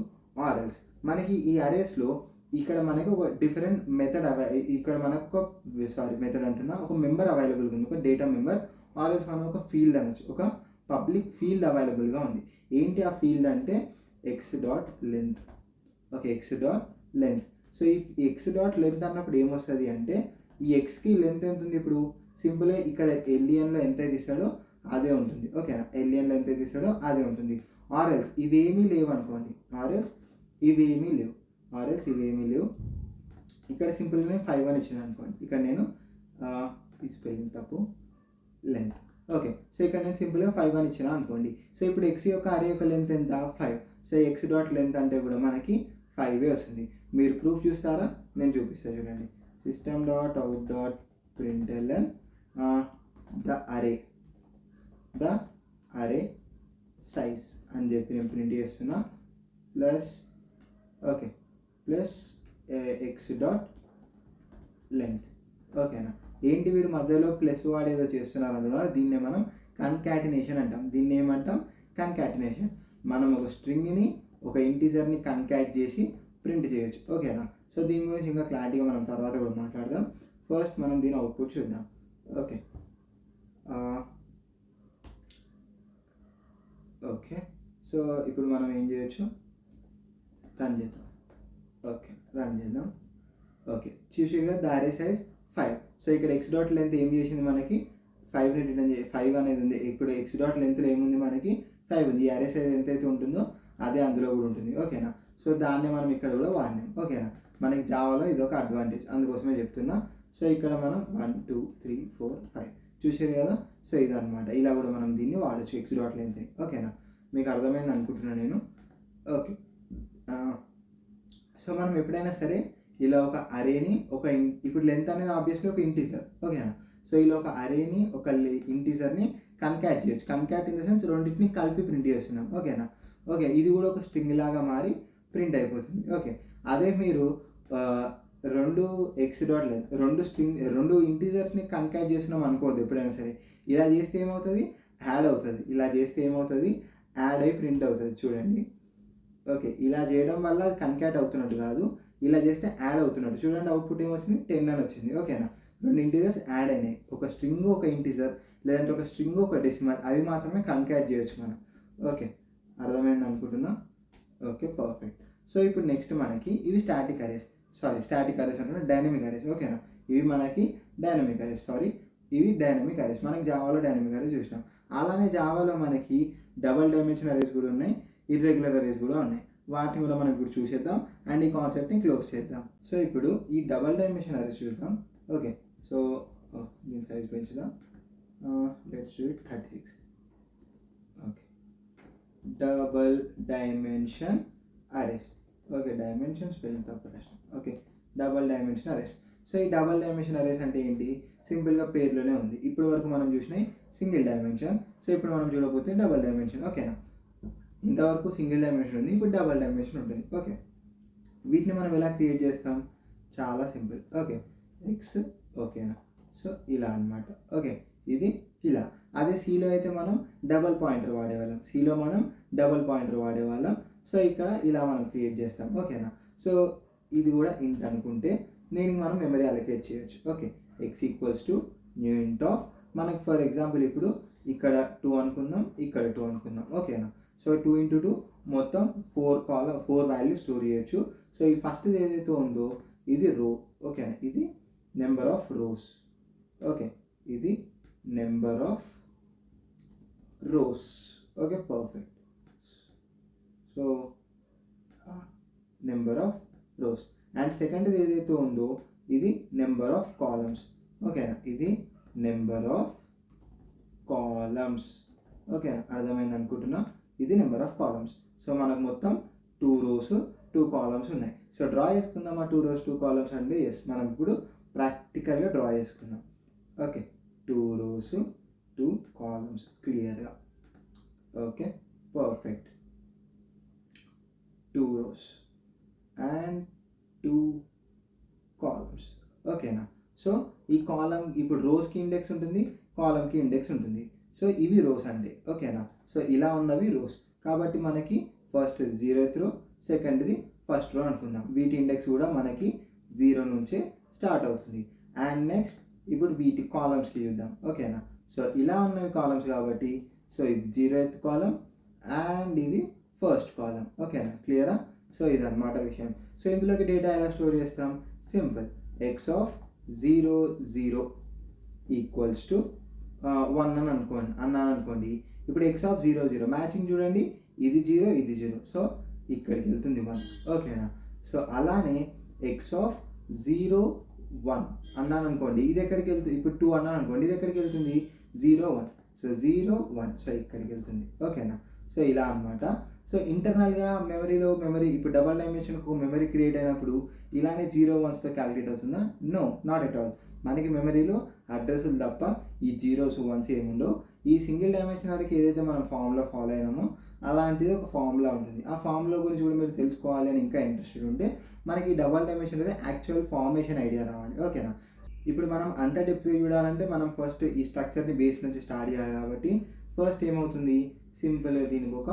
ఆర్ ఎల్స్ మనకి ఈ అరేస్లో ఇక్కడ మనకి ఒక డిఫరెంట్ మెథడ్ ఇక్కడ మనకు ఒక మెథడ్ అంటున్నా ఒక మెంబర్ అవైలబుల్గా ఉంది, ఒక డేటా మెంబర్. ఆర్ ఎల్స్ మనం ఒక ఫీల్డ్ అనొచ్చు, ఒక పబ్లిక్ ఫీల్డ్ అవైలబుల్గా ఉంది. ఏంటి ఆ ఫీల్డ్ అంటే X dot length. Okay, X dot length. So ఈ ఎక్స్ డాట్ లెంత్ అన్నప్పుడు ఏమొస్తుంది అంటే ఈ ఎక్స్కి లెంత్ ఎంత ఉంది, ఇప్పుడు సింపుల్గా ఇక్కడ ఎల్ఈఎన్లో ఎంత ఇస్తాడో అదే ఉంటుంది. ఓకేనా, ఎల్ఈఎన్లో ఎంత ఇస్తాడో అదే ఉంటుంది. ఆర్ఎల్స్ ఇవేమీ లేవు అనుకోండి, ఆర్ఎల్స్ ఇవేమీ లేవు. ఇక్కడ సింపుల్గా నేను 5 అని ఇచ్చాను అనుకోండి, ఇక్కడ నేను ఈ స్పెల్లింగ్ తప్పు, లెంత్. ఓకే, సో ఇక్కడ నేను సింపుల్గా 5 అని ఇచ్చాను అనుకోండి. సో ఇప్పుడు ఎక్స్ యొక్క అరే యొక్క లెంత్ ఎంత, 5. సో ఎక్స్ డాట్ లెంత్ అంటే కూడా మనకి 5 వస్తుంది. మీరు ప్రూఫ్ చూస్తారా, నేను చూపిస్తాను చూడండి. system.out.println ద అరే సైజ్ అని చెప్పి నేను ప్రింట్ చేస్తున్నా, ప్లస్ ఎక్స్ డాట్ లెంత్. ఓకేనా, ఏంటి వీడు మధ్యలో ప్లస్ వాడేదో చేస్తున్నారు అంటున్నారు, దీన్నే మనం కన్కాటినేషన్ అంటాం. దీన్ని ఏమంటాం, కన్కాటినేషన్. మనం ఒక స్ట్రింగ్ని ఒక ఇంటీజర్ని కన్కాట్ చేసి ప్రింట్ చేయొచ్చు. ఓకేనా, సో దీని గురించి ఇంకా క్లారిటీగా మనం తర్వాత కూడా మాట్లాడదాం. ఫస్ట్ మనం దీని అవుట్పుట్ చూద్దాం. ఓకే, సో ఇప్పుడు మనం ఏం చేయొచ్చు, రన్ చేద్దాం. Okay, చూసిగా the array size 5. So ఇక్కడ ఎక్స్ డాట్ లెంత్ ఏం చేసింది, మనకి 5ని రిటర్న్ 5 అనేది ఉంది. ఇప్పుడు ఎక్స్ డాట్ లెంత్లో ఏముంది, మనకి 5 ఉంది. ఈ అరే సైజ్ ఎంతైతే ఉంటుందో అదే అందులో కూడా ఉంటుంది. ఓకేనా, సో దాన్ని మనం ఇక్కడ కూడా వాడినాం. ఓకేనా, మనకి జావాలో ఇది ఒక అడ్వాంటేజ్, అందుకోసమే చెప్తున్నా. సో ఇక్కడ మనం 1 2 3 4 5 చూసారు కదా. సో ఇదన్నమాట, ఇలా కూడా మనం దీన్ని వాడచ్చు, ఎక్స్ డాట్ లెంత్. ఓకేనా, మీకు అర్థమైంది అనుకుంటున్నాను నేను. ఓకే, సో మనం ఎప్పుడైనా సరే ఇలా ఒక అరేని ఇప్పుడు లెంత్ అనేది ఆబ్వియస్లీ ఒక ఇంటీజర్. ఓకేనా, సో ఇలా ఒక అరేని ఒక ఇంటీజర్ని కన్కాట్ చేయొచ్చు. కన్కాట్ ఇన్ ద సెన్స్ రెండింటిని కలిపి ప్రింట్ చేస్తున్నాం. ఓకేనా, ఓకే, ఇది కూడా ఒక స్ట్రింగ్ లాగా మారి ప్రింట్ అయిపోతుంది. ఓకే, అదే మీరు రెండు ఎక్స్ డాట్ లెంత్ రెండు ఇంటీజర్స్ని కన్కాట్ చేస్తున్నాం అనుకోవద్దు ఎప్పుడైనా సరే. ఇలా చేస్తే ఏమవుతుంది, యాడ్ అవుతుంది. ఇలా చేస్తే ఏమవుతుంది, యాడ్ అయి ప్రింట్ అవుతుంది. చూడండి, ఓకే, ఇలా చేయడం వల్ల అది కన్కాట్ అవుతున్నట్టు కాదు, ఇలా చేస్తే యాడ్ అవుతున్నట్టు. చూడండి, అవుట్పుట్ ఏమొచ్చింది, 10 అని వచ్చింది. ఓకేనా, రెండు ఇంటీజర్స్ యాడ్ అయినాయి. ఒక స్ట్రింగ్ ఒక ఇంటీజర్, లేదంటే ఒక స్ట్రింగ్ ఒక డెసిమల్, అవి మాత్రమే కన్కాట్ చేయొచ్చు మనం. ఓకే, అర్థమైంది అనుకుంటున్నా. Okay, perfect. సో ఇప్పుడు నెక్స్ట్ మనకి ఇవి స్టాటిక్ అరేస్ అంటే డైనమిక్ అరేస్. ఓకేనా, ఇవి మనకి డైనమిక్ అరేస్, ఇవి డైనమిక్ అరేస్. మనకి జావాలో డైనమిక్ అరేస్ చూసినాం. అలానే జావాలో మనకి డబల్ డైమెన్షన్ అరేస్ కూడా ఉన్నాయి, ఇర్రెగ్యులర్ అరేస్ కూడా ఉన్నాయి. వాటిని కూడా మనం ఇప్పుడు చూసేద్దాం అండ్ ఈ కాన్సెప్ట్ని క్లోజ్ చేద్దాం. సో ఇప్పుడు ఈ డబల్ డైమెన్షన్ అరేస్ చూద్దాం. ఓకే, సో దీని సైజ్ పెంచుదాం, let's do it 36. Okay, double dimension arrays. Okay, dimension spelling తప్పు రాసిన. Okay, double dimension arrays. So ఈ డబల్ డైమెన్షన్ అరేస్ అంటే ఏంటి, సింపుల్గా పేర్లోనే ఉంది. ఇప్పటి వరకు మనం చూసినాయి సింగిల్ డైమెన్షన్, సో ఇప్పుడు మనం చూడబోతే డబల్ డైమెన్షన్. ఓకేనా, ఇంతవరకు సింగిల్ డైమెన్షన్ ఉంది, ఇప్పుడు డబల్ డైమెన్షన్ ఉంటుంది. ఓకే, వీటిని మనం ఎలా క్రియేట్ చేస్తాం, చాలా సింపుల్. Okay, X. ఓకేనా, సో ఇలా అన్నమాట. ఓకే, ఇది ఇలా. అదే సీలో అయితే మనం డబల్ పాయింటర్ వాడేవాళ్ళం. సో ఇక్కడ ఇలా మనం క్రియేట్ చేస్తాం. ఓకేనా, సో ఇది కూడా ఇంట్ అనుకుంటే దీనికి మనం మెమరీ అలొకేట్ చేయొచ్చు. Okay, X equals to new ఇంట్ ఆఫ్, మనకి ఫర్ ఎగ్జాంపుల్ ఇప్పుడు ఇక్కడ 2 అనుకుందాం, ఇక్కడ 2 అనుకుందాం. ఓకేనా, సో 2 × 2 మొత్తం 4 వాల్యూ స్టోర్ చేయొచ్చు. సో ఈ ఫస్ట్ ఏదైతే ఉందో ఇది రో. ఓకేనా, ఇది నెంబర్ ఆఫ్ రోస్. ఓకే, ఇది number of rose. Okay, perfect. So number of rose. And second ఏదైతే ఉందో ఇది నెంబర్ ఆఫ్ కాలమ్స్. ఓకేనా, ఇది నెంబర్ ఆఫ్ కాలమ్స్. ఓకేనా, అర్థమైంది అనుకుంటున్నా. ఇది నెంబర్ ఆఫ్ కాలమ్స్. సో మనకు మొత్తం 2 rows 2 columns ఉన్నాయి. సో డ్రా చేసుకుందామా 2 rows 2 columns అంటే ఎస్, మనం ఇప్పుడు ప్రాక్టికల్గా డ్రా చేసుకుందాం. ఓకే, 2 rows 2 columns క్లియర్గా. Okay, perfect. 2 rows and 2 columns. ఓకేనా, సో ఈ కాలమ్ ఇప్పుడు రోస్కి ఇండెక్స్ ఉంటుంది, కాలమ్కి ఇండెక్స్ ఉంటుంది. సో ఇవి రోస్ అంటే. ఓకేనా, సో ఇలా ఉన్నవి రోస్ కాబట్టి మనకి ఫస్ట్ 0th row, సెకండ్ది ఫస్ట్ రో అనుకుందాం. వీటి ఇండెక్స్ కూడా మనకి 0 నుంచే స్టార్ట్ అవుతుంది. అండ్ నెక్స్ట్ ఇప్పుడు వీటి కాలమ్స్కి చూద్దాం. ఓకేనా, సో ఇలా ఉన్నవి కాలమ్స్ కాబట్టి సో ఇది 0th కాలం అండ్ ఇది ఫస్ట్ కాలం. ఓకేనా, క్లియరా? సో ఇదన్నమాట విషయం. సో ఇందులోకి డేటా ఎలా స్టోర్ చేస్తాం? Simple, X of 0 0 equals to 1 అని అన్నాను అనుకోండి. ఇప్పుడు ఎక్స్ ఆఫ్ 0 0 మ్యాచింగ్ చూడండి, ఇది 0 ఇది 0, సో ఇక్కడికి వెళ్తుంది 1. ఓకేనా, సో అలానే ఎక్స్ ఆఫ్ 0 1 అన్నాను అనుకోండి, ఇది ఎక్కడికి వెళ్తుంది? ఇప్పుడు 2 అన్నాను అనుకోండి, ఇది ఎక్కడికి వెళ్తుంది? 0 1, సో 0 1, సో ఇక్కడికి వెళ్తుంది. ఓకేనా, సో ఇలా అనమాట. సో ఇంటర్నల్గా మెమరీ ఇప్పుడు డబల్ డైమెన్షన్కు మెమరీ క్రియేట్ అయినప్పుడు ఇలానే 0 1స్తో క్యాలిక్యులేట్ అవుతుందా? No, not at all. మనకి మెమరీలో అడ్రస్లు తప్ప ఈ 0s 1s ఏముండవు. ఈ సింగిల్ డైమెన్షనల్కి ఏదైతే మనం ఫార్ములా ఫాలో అయినామో అలాంటిది ఒక ఫార్ములా ఉంటుంది. ఆ ఫార్ములా గురించి కూడా మీరు తెలుసుకోవాలి అని ఇంకా ఇంట్రెస్టెడ్ ఉంటే మనకి డబల్ డైమెన్షన్లో యాక్చువల్ ఫార్మేషన్ ఐడియా రావాలి. ఓకేనా, ఇప్పుడు మనం అంత డెప్త్గా చూడాలంటే మనం ఫస్ట్ ఈ స్ట్రక్చర్ని బేస్ నుంచి స్టార్ట్ చేయాలి. కాబట్టి ఫస్ట్ ఏమవుతుంది? సింపుల్గా దీనికి ఒక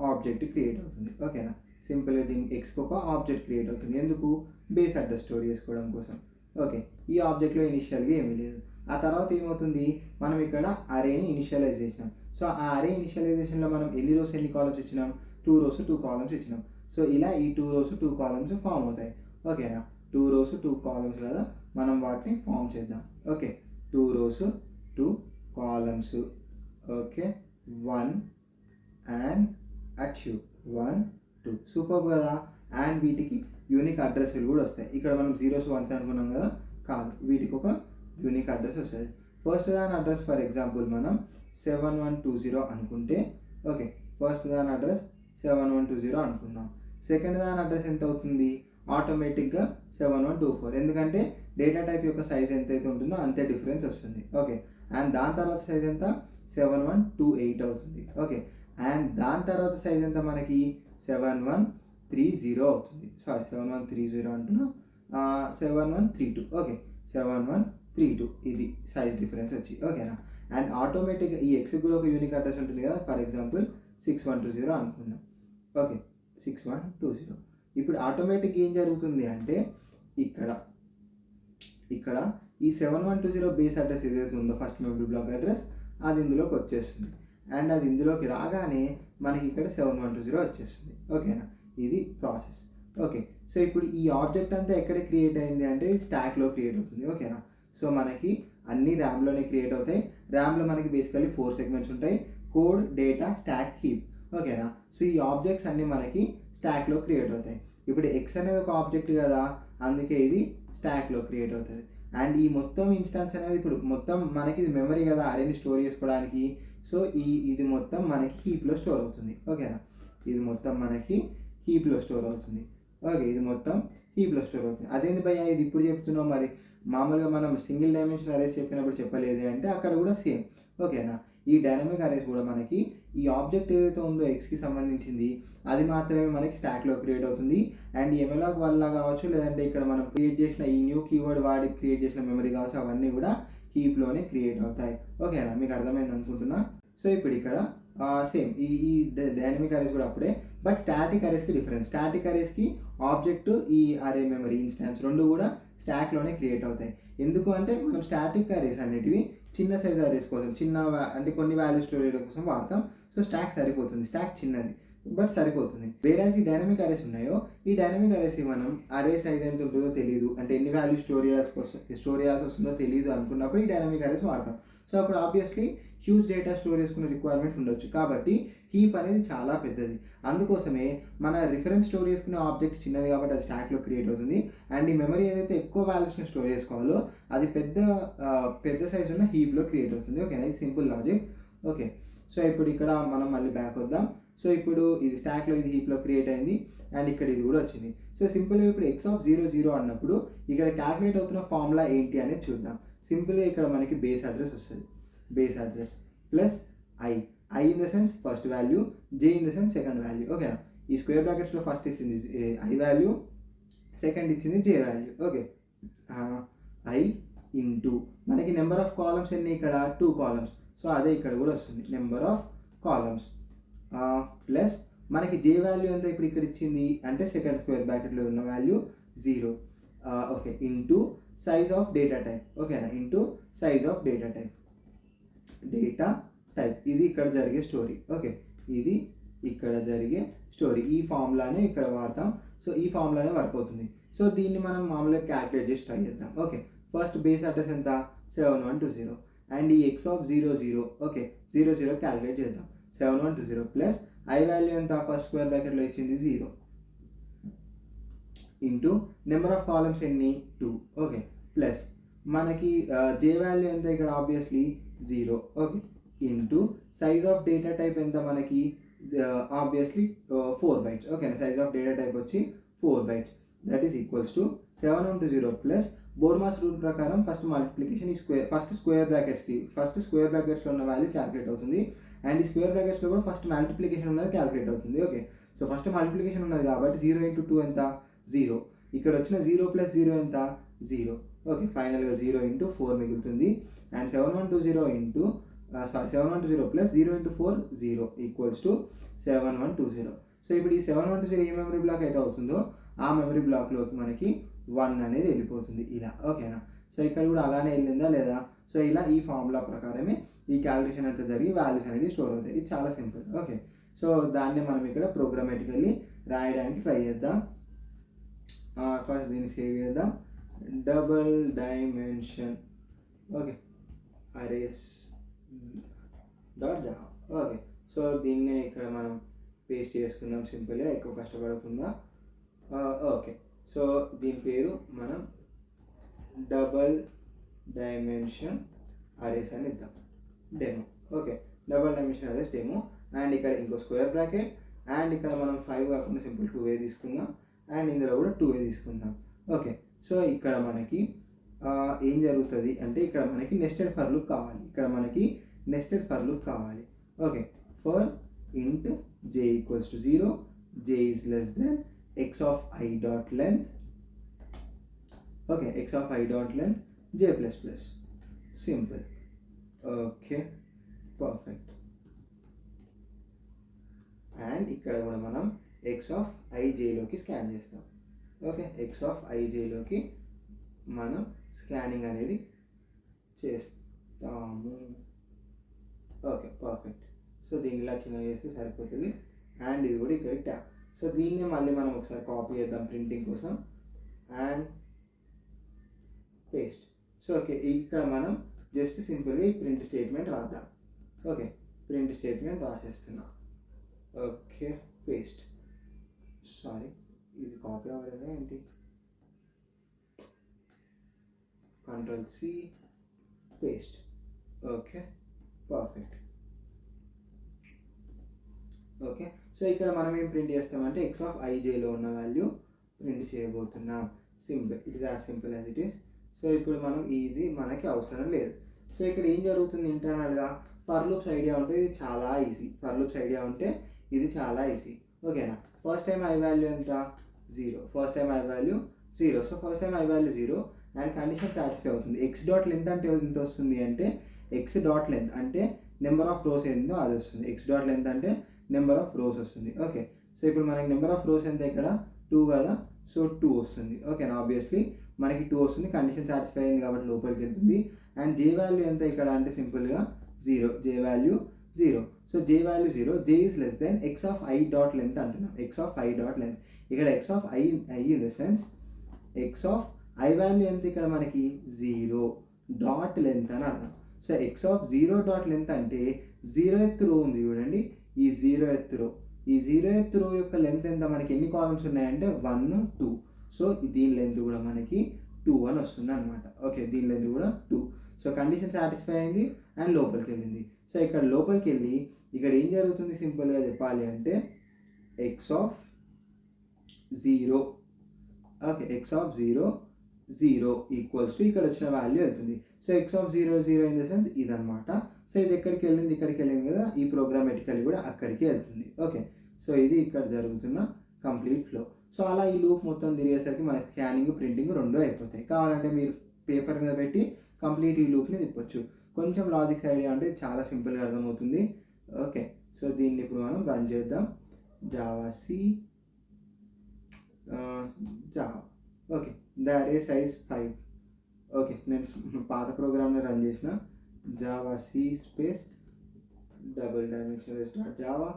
ఆబ్జెక్ట్ క్రియేట్ అవుతుంది. ఓకేనా, సింపుల్గా దీనికి ఎక్స్కి ఒక ఆబ్జెక్ట్ క్రియేట్ అవుతుంది. ఎందుకు? బేస్ అడ్రస్ స్టోర్ చేసుకోవడం కోసం. ఓకే, ఈ ఆబ్జెక్ట్లో ఇనిషియల్గా ఏమీ లేదు. ఆ తర్వాత ఏమవుతుంది? మనం ఇక్కడ అరేని ఇనిషియలైజ్ చేసినాం. సో ఆ అరే ఇనిషియలైజేషన్లో మనం ఎన్ని రోస్ ఎన్ని కాలమ్స్ ఇచ్చినాం? 2 rows 2 columns ఇచ్చినాం. సో ఇలా ఈ 2 rows 2 columns ఫామ్ అవుతాయి. ఓకేనా, 2 rows 2 columns కదా, మనం వాటిని ఫామ్ చేద్దాం. Okay, 2 rows 2 columns. Okay, 1 and achieve 1 2, super కదా. అండ్ వీటికి యూనిక్ అడ్రస్లు కూడా వస్తాయి. ఇక్కడ మనం 0s 1s అనుకున్నాం కదా, కాదు, వీటికి ఒక యూనిక్ అడ్రస్ వస్తుంది. ఫస్ట్ దాని అడ్రస్ ఫర్ ఎగ్జాంపుల్ మనం 7120 అనుకుంటే, ఓకే, ఫస్ట్ దాని అడ్రస్ 7120 అనుకుందాం. సెకండ్ దాని అడ్రస్ ఎంత అవుతుంది? ఆటోమేటిక్గా 7124, ఎందుకంటే డేటా టైప్ యొక్క సైజ్ ఎంతైతే ఉంటుందో అంతే డిఫరెన్స్ వస్తుంది. ఓకే, అండ్ దాని తర్వాత సైజ్ ఎంత? 7128 అవుతుంది. ఓకే, అండ్ దాని తర్వాత సైజ్ ఎంత మనకి? 7130 అవుతుంది. సారీ, 7130 అంటున్నా, 7132. ఓకే, 7132 ఇది సైజ్ డిఫరెన్స్ వచ్చి. ఓకేనా, అండ్ ఆటోమేటిక్గా ఈ ఎక్స్ కూడా ఒక యూనిక్ అడ్రస్ ఉంటుంది కదా, ఫర్ ఎగ్జాంపుల్ 6120 అనుకుందాం. ఓకే, 6120. ఇప్పుడు ఆటోమేటిక్ ఏం జరుగుతుంది అంటే ఇక్కడ ఈ 7120 బేస్ అడ్రస్ ఏదైతే ఉందో ఫస్ట్ మెమరీ బ్లాక్ అడ్రస్, అది ఇందులోకి వచ్చేస్తుంది. అండ్ అది ఇందులోకి రాగానే మనకి ఇక్కడ 7120 వచ్చేస్తుంది. ఓకేనా, ఇది ప్రాసెస్. ఓకే, సో ఇప్పుడు ఈ ఆబ్జెక్ట్ అంతా ఎక్కడ క్రియేట్ అయింది అంటే స్టాక్లో క్రియేట్ అవుతుంది. ఓకేనా, సో మనకి అన్ని ర్యామ్లోనే క్రియేట్ అవుతాయి. ర్యామ్లో మనకి బేసికల్లీ 4 సెగ్మెంట్స్ ఉంటాయి: కోడ్, డేటా, స్టాక్, హీప్. ఓకేనా, సో ఈ ఆబ్జెక్ట్స్ అన్నీ మనకి స్టాక్లో క్రియేట్ అవుతాయి. ఇప్పుడు ఎక్స్ అనేది ఒక ఆబ్జెక్ట్ కదా, అందుకే ఇది స్టాక్లో క్రియేట్ అవుతుంది. అండ్ ఈ మొత్తం ఇన్స్టాన్స్ అనేది ఇప్పుడు మొత్తం మనకి ఇది మెమరీ కదా, అరేని స్టోర్ చేసుకోవడానికి. సో ఇది మొత్తం మనకి హీప్లో స్టోర్ అవుతుంది. ఓకేనా, ఇది మొత్తం మనకి హీప్లో స్టోర్ అవుతుంది. ఓకే, ఇది మొత్తం హీప్లో స్టోర్ అవుతుంది. అదేంటి భయ్యా ఇది ఇప్పుడు చెప్తున్నాం, మరి మామూలుగా మనం సింగిల్ డైమెన్షన్ అరేస్ చెప్పినప్పుడు చెప్పలేదు అంటే అక్కడ కూడా సేమ్. ఓకేనా, ఈ డైనమిక్ అరేస్ కూడా మనకి ఈ ఆబ్జెక్ట్ ఏదైతే ఉందో ఎక్స్కి సంబంధించింది అది మాత్రమే మనకి స్టాక్లో క్రియేట్ అవుతుంది. అండ్ ఎమెలాక్ వల్ల కావచ్చు, లేదంటే ఇక్కడ మనం క్రియేట్ చేసిన ఈ న్యూ కీవర్డ్ వాడి క్రియేట్ చేసిన మెమరీ కావచ్చు, అవన్నీ కూడా హీప్లోనే క్రియేట్ అవుతాయి. ఓకేనా, మీకు అర్థమైంది అనుకుంటున్నా. సో ఇప్పుడు ఇక్కడ సేమ్ ఈ డైనమిక్ అరేస్ కూడా అప్పుడే, బట్ స్టాటిక్ అరేస్కి డిఫరెన్స్. స్టాటిక్ అరేస్కి ఆబ్జెక్ట్ ఈ అరే మెమరీ ఇన్స్టాన్స్ రెండు కూడా స్టాక్లోనే క్రియేట్ అవుతాయి. ఎందుకు అంటే మనం స్టాటిక్ అరేస్ అనేటివి చిన్న సైజ్ అరేస్ కోసం, అంటే కొన్ని వాల్యూ స్టోరేజ్ కోసం వాడతాం. సో స్టాక్ సరిపోతుంది, స్టాక్ చిన్నది బట్ సరిపోతుంది. వేరే ఈ డైనమిక్ అరేస్ ఉన్నాయో, ఈ డైనమిక్ అరేస్ మనం అరే సైజ్ ఎంత ఉంటుందో తెలియదు, అంటే ఎన్ని వాల్యూ స్టోర్ చేయాల్సి వస్తుందో తెలియదు అనుకున్నప్పుడు ఈ డైనమిక్ అరేస్ వాడతాం. సో అప్పుడు ఆబ్వియస్లీ హ్యూజ్ డేటా స్టోర్ చేసుకునే రిక్వైర్మెంట్ ఉండొచ్చు. కాబట్టి హీప్ అనేది చాలా పెద్దది. అందుకోసమే మన రిఫరెన్స్ స్టోర్ చేసుకునే ఆబ్జెక్ట్ చిన్నది కాబట్టి అది స్టాక్లో క్రియేట్ అవుతుంది. అండ్ ఈ మెమరీ ఏదైతే ఎక్కువ వాల్యూస్ని స్టోర్ చేసుకోవాలో అది పెద్ద సైజ్ ఉన్న హీప్లో క్రియేట్ అవుతుంది. ఓకేనా, ఇది సింపుల్ లాజిక్. ఓకే, సో ఇప్పుడు ఇక్కడ మనం మళ్ళీ బ్యాక్ వద్దాం. సో ఇప్పుడు ఇది స్టాక్లో, ఇది హీప్లో క్రియేట్ అయింది. అండ్ ఇక్కడ ఇది కూడా వచ్చింది. సో సింపుల్గా ఇప్పుడు ఎక్స్ ఆఫ్ 0 0 అన్నప్పుడు ఇక్కడ క్యాల్కులేట్ అవుతున్న ఫార్ములా ఏంటి అనేది చూద్దాం. సింపుల్గా ఇక్కడ మనకి బేస్ అడ్రస్ వస్తుంది. Base address plus I in the sense first value, J in the sense second value. ఓకేనా, ఈ స్క్వేర్ బ్రాకెట్స్లో ఫస్ట్ ఇచ్చింది ఐ వాల్యూ, సెకండ్ ఇచ్చింది జే వాల్యూ. ఓకే, ఐ ఇంటూ మనకి నెంబర్ ఆఫ్ కాలమ్స్ ఎన్ని ఇక్కడ 2 columns. సో అదే ఇక్కడ కూడా వస్తుంది, నెంబర్ ఆఫ్ కాలమ్స్ ప్లస్ మనకి జే వాల్యూ ఎంత ఇప్పుడు ఇక్కడ ఇచ్చింది అంటే సెకండ్ స్క్వేర్ బ్రాకెట్లో ఉన్న value 0. Okay, into size of data type. ఓకేనా, into size of data type. Data type. ఇది ఇక్కడ జరిగే స్టోరీ. ఓకే, ఇది ఇక్కడ జరిగే స్టోరీ. ఈ ఫార్ములానే ఇక్కడ వాడతాం. సో ఈ ఫార్ములానే వర్క్ అవుతుంది. సో దీన్ని మనం మామూలుగా క్యాల్కులేట్ చేసి ట్రై చేద్దాం. ఓకే, ఫస్ట్ బేస్ అడ్రస్ ఎంత 7120 అండ్ ఈ ఎక్స్ ఆఫ్ 00. ఓకే, 00 క్యాల్కులేట్ చేద్దాం. 7120 ప్లస్ ఐ వాల్యూ ఎంత ఫస్ట్ స్క్వేర్ బ్రాకెట్లో ఇచ్చింది 0 ఇంటూ నెంబర్ ఆఫ్ కాలమ్స్ ఎన్ని 2. ఓకే, ప్లస్ మనకి జే వాల్యూ ఎంత ఇక్కడ obviously 0. Okay, into size of data type ఎంత మనకి ఆబ్వియస్లీ 4 bytes. ఓకేనా, సైజ్ ఆఫ్ డేటా టైప్ వచ్చి 4 bytes. That is equals to 7120 plus BODMAS rule ప్రకారం ఫస్ట్ మల్టిప్లికేషన్ ఈ స్క్వేర్ బ్రాకెట్స్లో ఉన్న వాల్యూ క్యాలిక్యులేట్ అవుతుంది. అండ్ ఈ స్క్వేర్ బ్రాకెట్స్లో కూడా ఫస్ట్ మల్టిప్లికేషన్ ఉన్నది క్యాలిక్యులేట్ అవుతుంది. ఓకే, సో ఫస్ట్ మల్టిప్లికేషన్ ఉన్నది కాబట్టి 0 ఇంటూ 2 ఎంత 0. ఇక్కడ వచ్చిన 0 ప్లస్ 0 ఎంత 0. ఓకే, ఫైనల్గా 0 ఇంటూ 4 మిగులుతుంది. And 7120 into 7120 plus 0 into 4 0 equals to 7120. So ఇప్పుడు ఈ 7120 ఏ మెమరీ బ్లాక్ అయితే అవుతుందో ఆ మెమరీ బ్లాక్లోకి మనకి 1 అనేది వెళ్ళిపోతుంది ఇలా. ఓకేనా, సో ఇక్కడ కూడా అలానే వెళ్ళిందా లేదా. సో ఇలా ఈ ఫార్ములా ప్రకారమే ఈ క్యాలిక్యులేషన్ అంతా జరిగి వాల్యూస్ అనేది స్టోర్ అవుతాయి. ఇది చాలా సింపుల్. ఓకే, సో దాన్ని మనం ఇక్కడ ప్రోగ్రామేటికల్లీ రాయడానికి ట్రై చేద్దాం. ఫస్ట్ దీన్ని సేవ్ చేద్దాం. Double dimension okay arrays .java. Okay, so దీన్నే ఇక్కడ మనం పేస్ట్ చేసుకుందాం సింపుల్గా, ఎక్కువ కష్టపడకుండా. ఓకే, సో దీని పేరు మనం డబల్ డైమెన్షన్ అరేస్ అని ఇద్దాం, demo. Okay, double dimension arrays demo. And ఇక్కడ ఇంకో స్క్వేర్ బ్రాకెట్ అండ్ ఇక్కడ మనం 5 కాకుండా సింపుల్ 2a తీసుకుందాం. అండ్ ఇందులో కూడా 2a తీసుకుందాం. ఓకే, సో ఇక్కడ మనకి ఏం జరుగుతుంది అంటే ఇక్కడ మనకి నెస్టెడ్ ఫర్ లూప్ కావాలి. ఓకే, ఫర్ ఇంట్ j equals to 0, j is less then x of i dot length. Okay, x of i dot length j plus plus, simple. Okay, perfect. And ఇక్కడ కూడా మనం x ఆఫ్ ijలోకి స్కాన్ చేస్తాం. Okay, x of ijలోకి మనం scanning అనేది చేస్తాము. Okay, perfect. So దీన్ని ఇలా చిన్నగా చేస్తే సరిపోతుంది. అండ్ ఇది కూడా ఇక్కడ ట్యాప్. సో దీన్నే మళ్ళీ మనం ఒకసారి కాపీ చేద్దాం ప్రింటింగ్ కోసం అండ్ పేస్ట్. సో ఓకే, ఇక్కడ మనం జస్ట్ సింపుల్గా ఈ ప్రింట్ స్టేట్మెంట్ రాద్దాం. ఓకే, ప్రింట్ స్టేట్మెంట్ రాసేస్తున్నాం. Okay, paste. సారీ, ఇది కాపీ అవ్వలేదా ఏంటి? Ctrl+C, paste. Okay, perfect. Okay, so ఇక్కడ మనం ఏం ప్రింట్ చేస్తామంటే x ఆఫ్ ijలో ఉన్న వాల్యూ ప్రింట్ చేయబోతున్నాం. Simple, it is as simple as it is. So ఇప్పుడు మనం ఇది మనకి అవసరం లేదు. సో ఇక్కడ ఏం జరుగుతుంది ఇంటర్నల్గా ఫర్ లూప్స్ ఐడియా ఉంటే ఇది చాలా ఈజీ. ఓకేనా, ఫస్ట్ టైం ఐ వాల్యూ ఎంత 0. So first time I value 0 and condition satisfy అవుతుంది. ఎక్స్ డాట్ లెంత్ అంటే ఎంత వస్తుంది అంటే ఎక్స్ డాట్ లెంత్ అంటే నెంబర్ ఆఫ్ రోస్ ఏందో అది వస్తుంది. ఎక్స్ డాట్ లెంత్ అంటే నెంబర్ ఆఫ్ రోస్ వస్తుంది. ఓకే, సో ఇప్పుడు మనకి నెంబర్ ఆఫ్ రోస్ ఎంత ఇక్కడ 2 కదా, సో 2 వస్తుంది. ఓకేనా, ఆబ్వియస్లీ మనకి 2 వస్తుంది. కండిషన్ సాటిస్ఫై అయింది కాబట్టి లోపలికి వెళ్తుంది. అండ్ జే వాల్యూ ఎంత ఇక్కడ అంటే సింపుల్గా 0, J value 0. So J value 0, J is less than X of I dot length అంటున్నాం. X of I dot length ఇక్కడ X of I in the sense X of I value ఎంత ఇక్కడ మనకి 0 dot length అని అర్థం. So X of 0 dot length అంటే 0th రో ఉంది చూడండి, ఈ 0th రో యొక్క లెంత్ ఎంత మనకి ఎన్ని కాలమ్స్ ఉన్నాయంటే 1, 2. సో దీని లెంత్ కూడా మనకి 2 అని వస్తుంది అనమాట. ఓకే, దీని లెంత్ కూడా 2. సో కండిషన్ సాటిస్ఫై అయింది అండ్ లోపలికి వెళ్ళింది. సో ఇక్కడ లోపలికి వెళ్ళి ఇక్కడ ఏం జరుగుతుంది సింపుల్గా చెప్పాలి అంటే X of 0 okay X of 0 equals to ఇక్కడ వచ్చిన వాల్యూ వెళ్తుంది. So X of 0 in the sense ఇదనమాట. సో ఇది ఇక్కడికి వెళ్ళింది కదా, ఈ ప్రోగ్రామేటికల్లీ కూడా అక్కడికి వెళ్తుంది. ఓకే, సో ఇది ఇక్కడ జరుగుతున్న కంప్లీట్ ఫ్లో. సో అలా ఈ లూప్ మొత్తం తిరిగేసరికి మనకి స్కానింగ్ ప్రింటింగ్ రెండూ అయిపోతాయి. కావాలంటే మీరు పేపర్ మీద పెట్టి కంప్లీట్ ఈ లూప్ని తిప్పొచ్చు. కొంచెం లాజిక్స్ ఐడియా అంటే చాలా సింపుల్గా అర్థమవుతుంది. ఓకే, సో దీన్ని ఇప్పుడు మనం రన్ చేద్దాం. Java okay, the array size 5. Okay, నేను పాత ప్రోగ్రామ్లో రన్ చేసిన Java C space double dimension arrays dot Java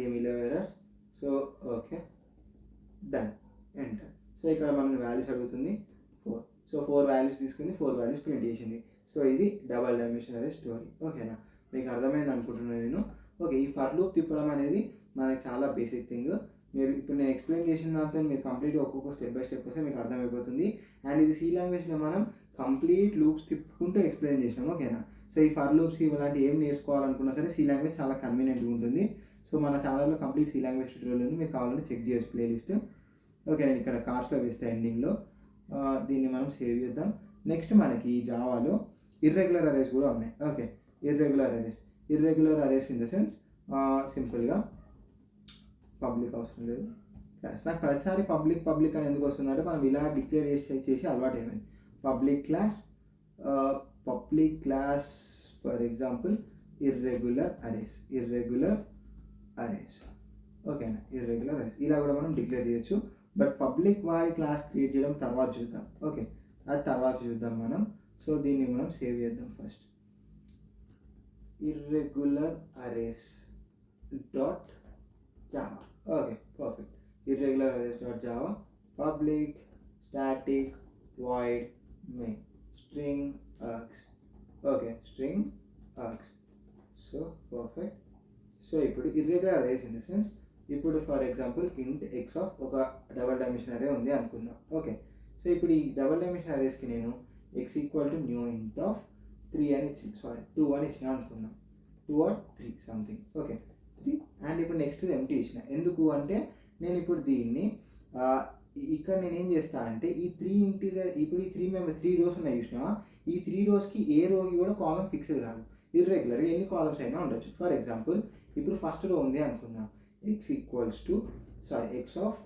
ఏమీ లేవు errors. So okay done enter. So ఇక్కడ మనం వాల్యూస్ అడుగుతుంది 4. సో 4 వాల్యూస్ తీసుకుని 4 వాల్యూస్ ప్రింట్ చేసింది. సో ఇది డబల్ డైమెన్షన్ అరే స్టోరీ. ఓకేనా, మీకు అర్థమైంది అనుకుంటున్నాను నేను. ఓకే, ఈ ఫర్ లూప్ తిప్పడం అనేది మనకి చాలా బేసిక్ థింగ్. మీరు ఇప్పుడు నేను ఎక్స్ప్లెయిన్ చేసిన దాంతో మీరు కంప్లీట్గా ఒక్కొక్క స్టెప్ బై స్టెప్ వస్తే మీకు అర్థమైపోతుంది. అండ్ ఇది సి లాంగ్వేజ్లో మనం కంప్లీట్ లూప్స్ తిప్పుకుంటూ ఎక్స్ప్లెయిన్ చేసినాం. ఓకేనా, సో ఈ ఫర్ లూప్స్ ఇలాంటి ఏం నేర్చుకోవాలనుకున్నా సరే సి లాంగ్వేజ్ చాలా కన్వీనియంట్గా ఉంటుంది. సో మన ఛానల్లో కంప్లీట్ సి లాంగ్వేజ్ ట్యూటోరియల్ ఉంది, మీరు కావాలంటే చెక్ చేయొచ్చు ప్లేలిస్ట్. ఓకే, నేను ఇక్కడ కార్డ్స్లో వేస్తే ఎండింగ్లో దీన్ని మనం సేవ్ చేద్దాం. నెక్స్ట్ మనకి జావాలో ఇర్రెగ్యులర్ అరేస్ కూడా ఉన్నాయి. Okay, irregular arrays in the sense సింపుల్గా పబ్లిక్ అవసరం లేదు క్లాస్. నాకు ప్రతిసారి పబ్లిక్ అని ఎందుకు వస్తుందంటే మనం ఇలా డిక్లేర్ చేసి అలవాటు ఏమైంది. Public class for example irregular arrays. ఓకేనా, ఇర్రెగ్యులర్ అరేస్ ఇలా కూడా మనం డిక్లేర్ చేయొచ్చు. బట్ పబ్లిక్ వాడి క్లాస్ క్రియేట్ చేయడం తర్వాత చూద్దాం. ఓకే, అది తర్వాత చూద్దాం మనం. సో దీన్ని మనం సేవ్ చేద్దాం first. Irregular arrays dot Java. Okay perfect. Irregular arrays dot Java public static void main string args. Okay, string args. So perfect. So ఇప్పుడు irregular arrays in the sense ఇప్పుడు for example int X of ఒక double dimension array ఉంది అనుకుందాం. Okay, so ఇప్పుడు ఈ double dimension అరేస్కి నేను X equal to new ఇంట్ of 2 అని ఇచ్చిన అనుకుందాం. 2 or 3 సంథింగ్. ఓకే 3. అండ్ ఇప్పుడు నెక్స్ట్ ఎంటీ ఇచ్చిన. ఎందుకు అంటే నేను ఇప్పుడు దీన్ని ఇక్కడ నేను ఏం చేస్తా అంటే ఈ 3 ఇంటీజర్ ఇప్పుడు ఈ 3 రోస్ ఉన్నాయి చూసినా, ఈ 3 రోస్కి ఏ రోకి కూడా కాలం ఫిక్స్డ్ కాదు, ఇర్రెగ్యులర్ ఎన్ని కాలమ్స్ అయినా ఉండొచ్చు. ఫర్ ఎగ్జాంపుల్ ఇప్పుడు ఫస్ట్ రో ఉంది అనుకుందాం, X of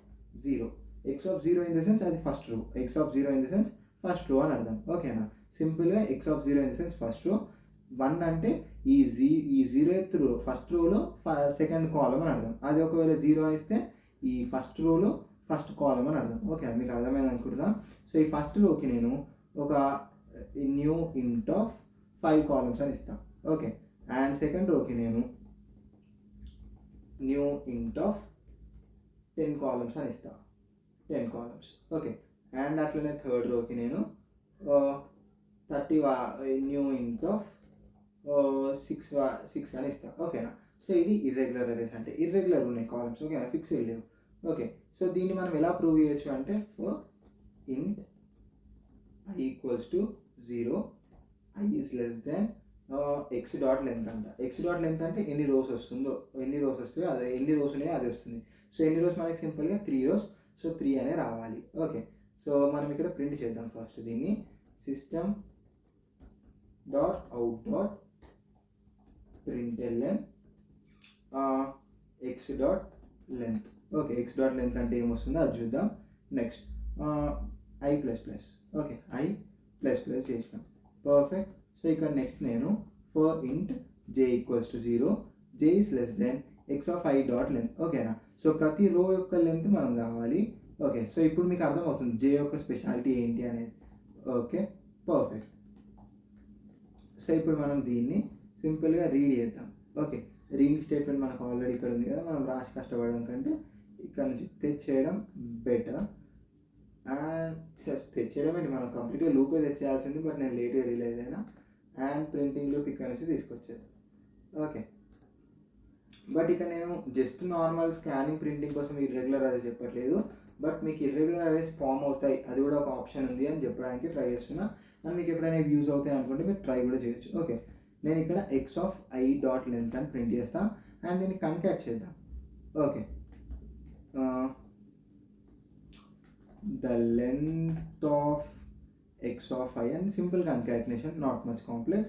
0 in the sense అది first row, X of 0 in the sense first row అని అర్థం. ఓకేనా, సింపుల్గా X of 0 in the sense first row. 1 అంటే ఈ 0th రో ఫస్ట్ రోలో సెకండ్ కాలం అని అర్థం. అది ఒకవేళ 0 అని ఇస్తే ఈ ఫస్ట్ రోలో ఫస్ట్ కాలం అని అర్థం. ఓకే, మీకు అర్థమైంది అనుకుంటున్నా. సో ఈ ఫస్ట్ రోకి నేను ఒక న్యూ ఇంట్ ఆఫ్ 5 కాలమ్స్ అని ఇస్తాను. ఓకే, అండ్ సెకండ్ రోకి నేను న్యూ ఇంట్ ఆఫ్ 10 కాలమ్స్ అని ఇస్తాను. 10 కాలమ్స్. ఓకే, అండ్ అట్లనే థర్డ్ రోకి నేను 30 న్యూ ఇంట్ ఆఫ్ 6 అని ఇస్తాను. ఓకేనా, సో ఇది ఇర్రెగ్యులర్ అరేస్ అంటే ఇర్రెగ్యులర్ ఉన్నాయి కాలమ్స్. ఓకేనా, ఫిక్స్డ్ లేవు. ఓకే, సో దీన్ని మనం ఎలా ప్రూవ్ చేయొచ్చు అంటే ఇంట్ I equals to 0, I is less than X dot length అంట. ఎక్స్ డాట్ లెంత్ అంటే ఎన్ని రోస్ వస్తాయో అదే ఎన్ని రోస్ ఉన్నాయో అది వస్తుంది. సో ఎన్ని రోస్ మనకి సింపుల్గా 3 రోస్. సో 3 అనే రావాలి. ఓకే, సో మనం ఇక్కడ ప్రింట్ చేద్దాం ఫస్ట్ దీన్ని. System dot out dot println X dot length. Okay, X dot length అంటే ఏమొస్తుందో అది చూద్దాం. Next I++. ఓకే, I++ చేసినాం. పర్ఫెక్ట్. సో ఇక్కడ నెక్స్ట్ నేను ఫర్ ఇంట్ j equals to 0, j is less than X of I dot length. ఓకేనా, so ప్రతి రో యొక్క లెంత్ మనం కావాలి. ఓకే, సో ఇప్పుడు మీకు అర్థమవుతుంది j యొక్క స్పెషాలిటీ ఏంటి అనేది. Okay perfect. సో ఇప్పుడు మనం దీన్ని సింపుల్గా రీడ్ చేద్దాం. ఓకే, రీడింగ్ స్టేట్మెంట్ మనకు ఆల్రెడీ ఇక్కడ ఉంది కదా, మనం రాసి కష్టపడడం కంటే ఇక్కడ నుంచి తెచ్చేయడం బెటర్. అండ్ తెచ్చేయడం ఏంటి, మనం కంప్లీట్గా లూపే తెచ్చేయాల్సింది, బట్ నేను లేట్గా రియలైజ్ అయినా. అండ్ ప్రింటింగ్ లూప్ ఇక్కడ నుంచి తీసుకొచ్చేది. ఓకే, బట్ ఇక్కడ నేను జస్ట్ నార్మల్ స్కానింగ్ ప్రింటింగ్ కోసం ఇర్రెగ్యులర్ అరేస్ చెప్పట్లేదు, బట్ మీకు ఇర్రెగ్యులర్ అరేస్ ఫామ్ అవుతాయి అది కూడా ఒక ఆప్షన్ ఉంది అని చెప్పడానికి ట్రై చేస్తున్నా. అండ్ మీకు ఎప్పుడైనా యూజ్ అవుతాయి అనుకుంటే మీరు ట్రై కూడా చేయొచ్చు. ఓకే, నేను ఇక్కడ X of I dot length అని ప్రింట్ చేస్తాను. అండ్ దీన్ని కన్కాట్ చేద్దాం. Okay, the length of x of I and simple concatenation, not much complex.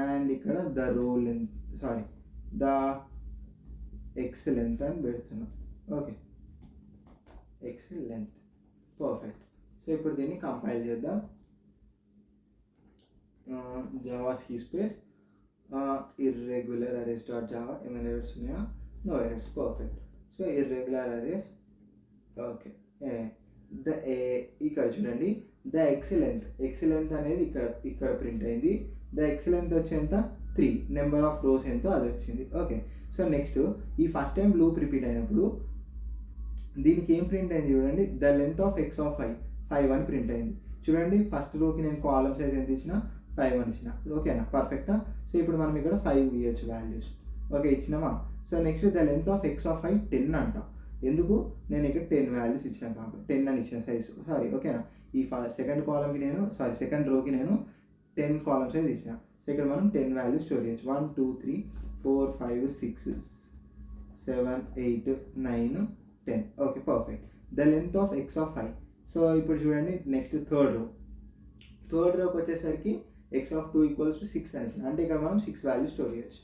And ఇక్కడ the row length, the x length అని పెడుతున్నాం. Okay, x length. Perfect. So ఇప్పుడు దీన్ని compile చేద్దాం. Java C space irregular arrays dot Java. ఏమైనా errors ఉన్నాయా? No errors. Perfect. So irregular arrays. Okay, ఇక్కడ చూడండి ద ఎక్స్ లెంత్ అనేది ఇక్కడ ప్రింట్ అయింది. ద ఎక్స్ లెంత్ వచ్చేంత 3 నెంబర్ ఆఫ్ రోస్ ఎంతో అది వచ్చింది. ఓకే, సో నెక్స్ట్ ఈ ఫస్ట్ టైం లూప్ రిపీట్ అయినప్పుడు దీనికి ఏం ప్రింట్ అయింది చూడండి, the length of X of 5 అని ప్రింట్ అయింది. చూడండి ఫస్ట్ రోకి నేను కాలమ్ సైజ్ ఎంత ఇచ్చిన 5 అని ఇచ్చిన. ఓకేనా, పర్ఫెక్టా. సో ఇప్పుడు మనం ఇక్కడ 5 ఇవ్వచ్చు వాల్యూస్. ఓకే, ఇచ్చినామా. So next the length of X of 10 అంట. ఎందుకు, నేను ఇక్కడ 10 వాల్యూస్ ఇచ్చాను కాబట్టి 10 అని ఇచ్చిన సైజ్. సారీ, ఓకేనా. ఈ సెకండ్ కాలమ్కి నేను సెకండ్ రోకి నేను 10 కాలమ్ సైజ్ ఇచ్చిన. సో ఇక్కడ మనం 10 వాల్యూస్ స్టోర్ చేయొచ్చు. 1 2 3 4 5 6 7 8 9 10. Okay, perfect. The length of X of 5. So ఇప్పుడు చూడండి నెక్స్ట్ థర్డ్ రోకి వచ్చేసరికి ఎక్స్ ఆఫ్ 2 = 6 అని ఇచ్చిన. అంటే ఇక్కడ మనం 6 వాల్యూస్ స్టోర్ చేయొచ్చు.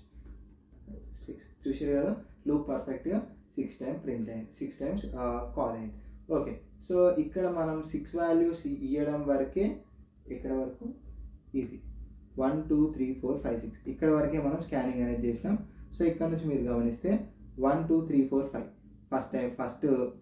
6 చూసారు కదా, లూప్ పర్ఫెక్ట్గా 6 టైమ్స్ ప్రింట్ అయింది, 6 టైమ్స్ కాల్ అయింది. ఓకే, సో ఇక్కడ మనం 6 వాల్యూస్ ఇవ్వడం వరకే, ఇక్కడ వరకు ఇది 1 2 3 4 5 6 ఇక్కడ వరకే మనం స్కానింగ్ అనేది చేసినాం. సో ఇక్కడ నుంచి మీరు గమనిస్తే 1 2 3 4 5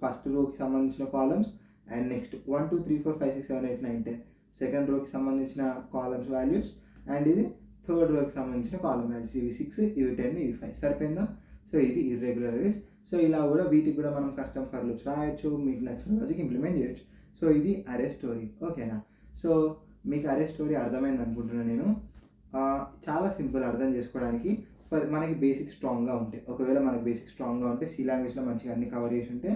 ఫస్ట్ రోకి సంబంధించిన కాలమ్స్, అండ్ నెక్స్ట్ 1 2 3 4 5 6 7 8 9 10 సెకండ్ రోకి సంబంధించిన కాలమ్స్ వాల్యూస్, అండ్ ఇది థర్డ్ రోకి సంబంధించిన కాలమ్ వాల్యూస్. ఇవి 6 ఇవి 10 ఇవి 5. సరిపోయిందా. సో ఇది ఇర్రెగ్యులర్ అరేస్. సో ఇలా కూడా వీటికి కూడా మనం కస్టమ్ ఫర్ లూప్స్ రాయొచ్చు, మీకు నచ్చిన లాజిక్ ఇంప్లిమెంట్ చేయొచ్చు. సో ఇది అరే స్టోరీ. ఓకేనా. సో మీకు అరే స్టోరీ అర్థమైంది అనుకుంటున్నాను నేను. చాలా సింపుల్ అర్థం చేసుకోవడానికి. మనకి బేసిక్ స్ట్రాంగ్గా ఉంటాయి. ఒకవేళ మనకి బేసిక్ స్ట్రాంగ్గా ఉంటే సి లాంగ్వేజ్లో మంచిగా అన్ని కవర్ చేసి ఉంటే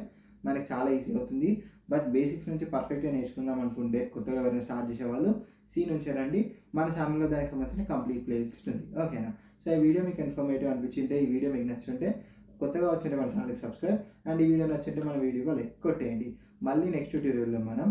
మనకి చాలా ఈజీ అవుతుంది. బట్ బేసిక్స్ నుంచి పర్ఫెక్ట్గా నేర్చుకుందాం అనుకుంటే, కొత్తగా ఎవరైనా స్టార్ట్ చేసేవాళ్ళు సి నుంచి రండి. మన ఛానల్లో దానికి సంబంధించిన కంప్లీట్ ప్లేలిస్ట్ ఉంది. ఓకేనా. సో ఈ వీడియో మీకు ఇన్ఫర్మేటివ్ అనిపించింటే, ఈ వీడియో మీకు నచ్చుంటే, కొత్తగా వచ్చింటే మన ఛానల్కి సబ్స్క్రైబ్, అండ్ ఈ వీడియో నచ్చుంటే మన వీడియోగా లైక్ కొట్టేయండి. మళ్ళీ నెక్స్ట్ ట్యూటోరియల్లో మనం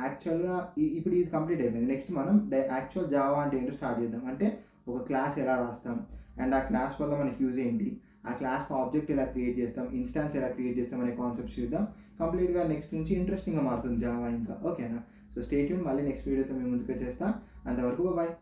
యాక్చువల్గా ఇప్పుడు ఇది కంప్లీట్ అయిపోయింది. నెక్స్ట్ మనం యాక్చువల్ జావా అంటే ఏంటో స్టార్ట్ చేద్దాం. అంటే ఒక క్లాస్ ఎలా రాస్తాం, అండ్ ఆ క్లాస్ వల్ల మనకి యూజ్ ఏంటి, ఆ క్లాస్ ఆబ్జెక్ట్ ఎలా క్రియేట్ చేస్తాం, ఇన్స్టాన్స్ ఎలా క్రియేట్ చేస్తాం అనే కాన్సెప్ట్స్ చూద్దాం. కంప్లీట్గా నెక్స్ట్ నుంచి ఇంట్రెస్టింగ్గా మారుతుంది జావా ఇంకా. ఓకేనా. So stay tune. మళ్ళీ నెక్స్ట్ వీడియోతో మేము ముందుకు వచ్చేస్తాం. అంతవరకు బాయ్.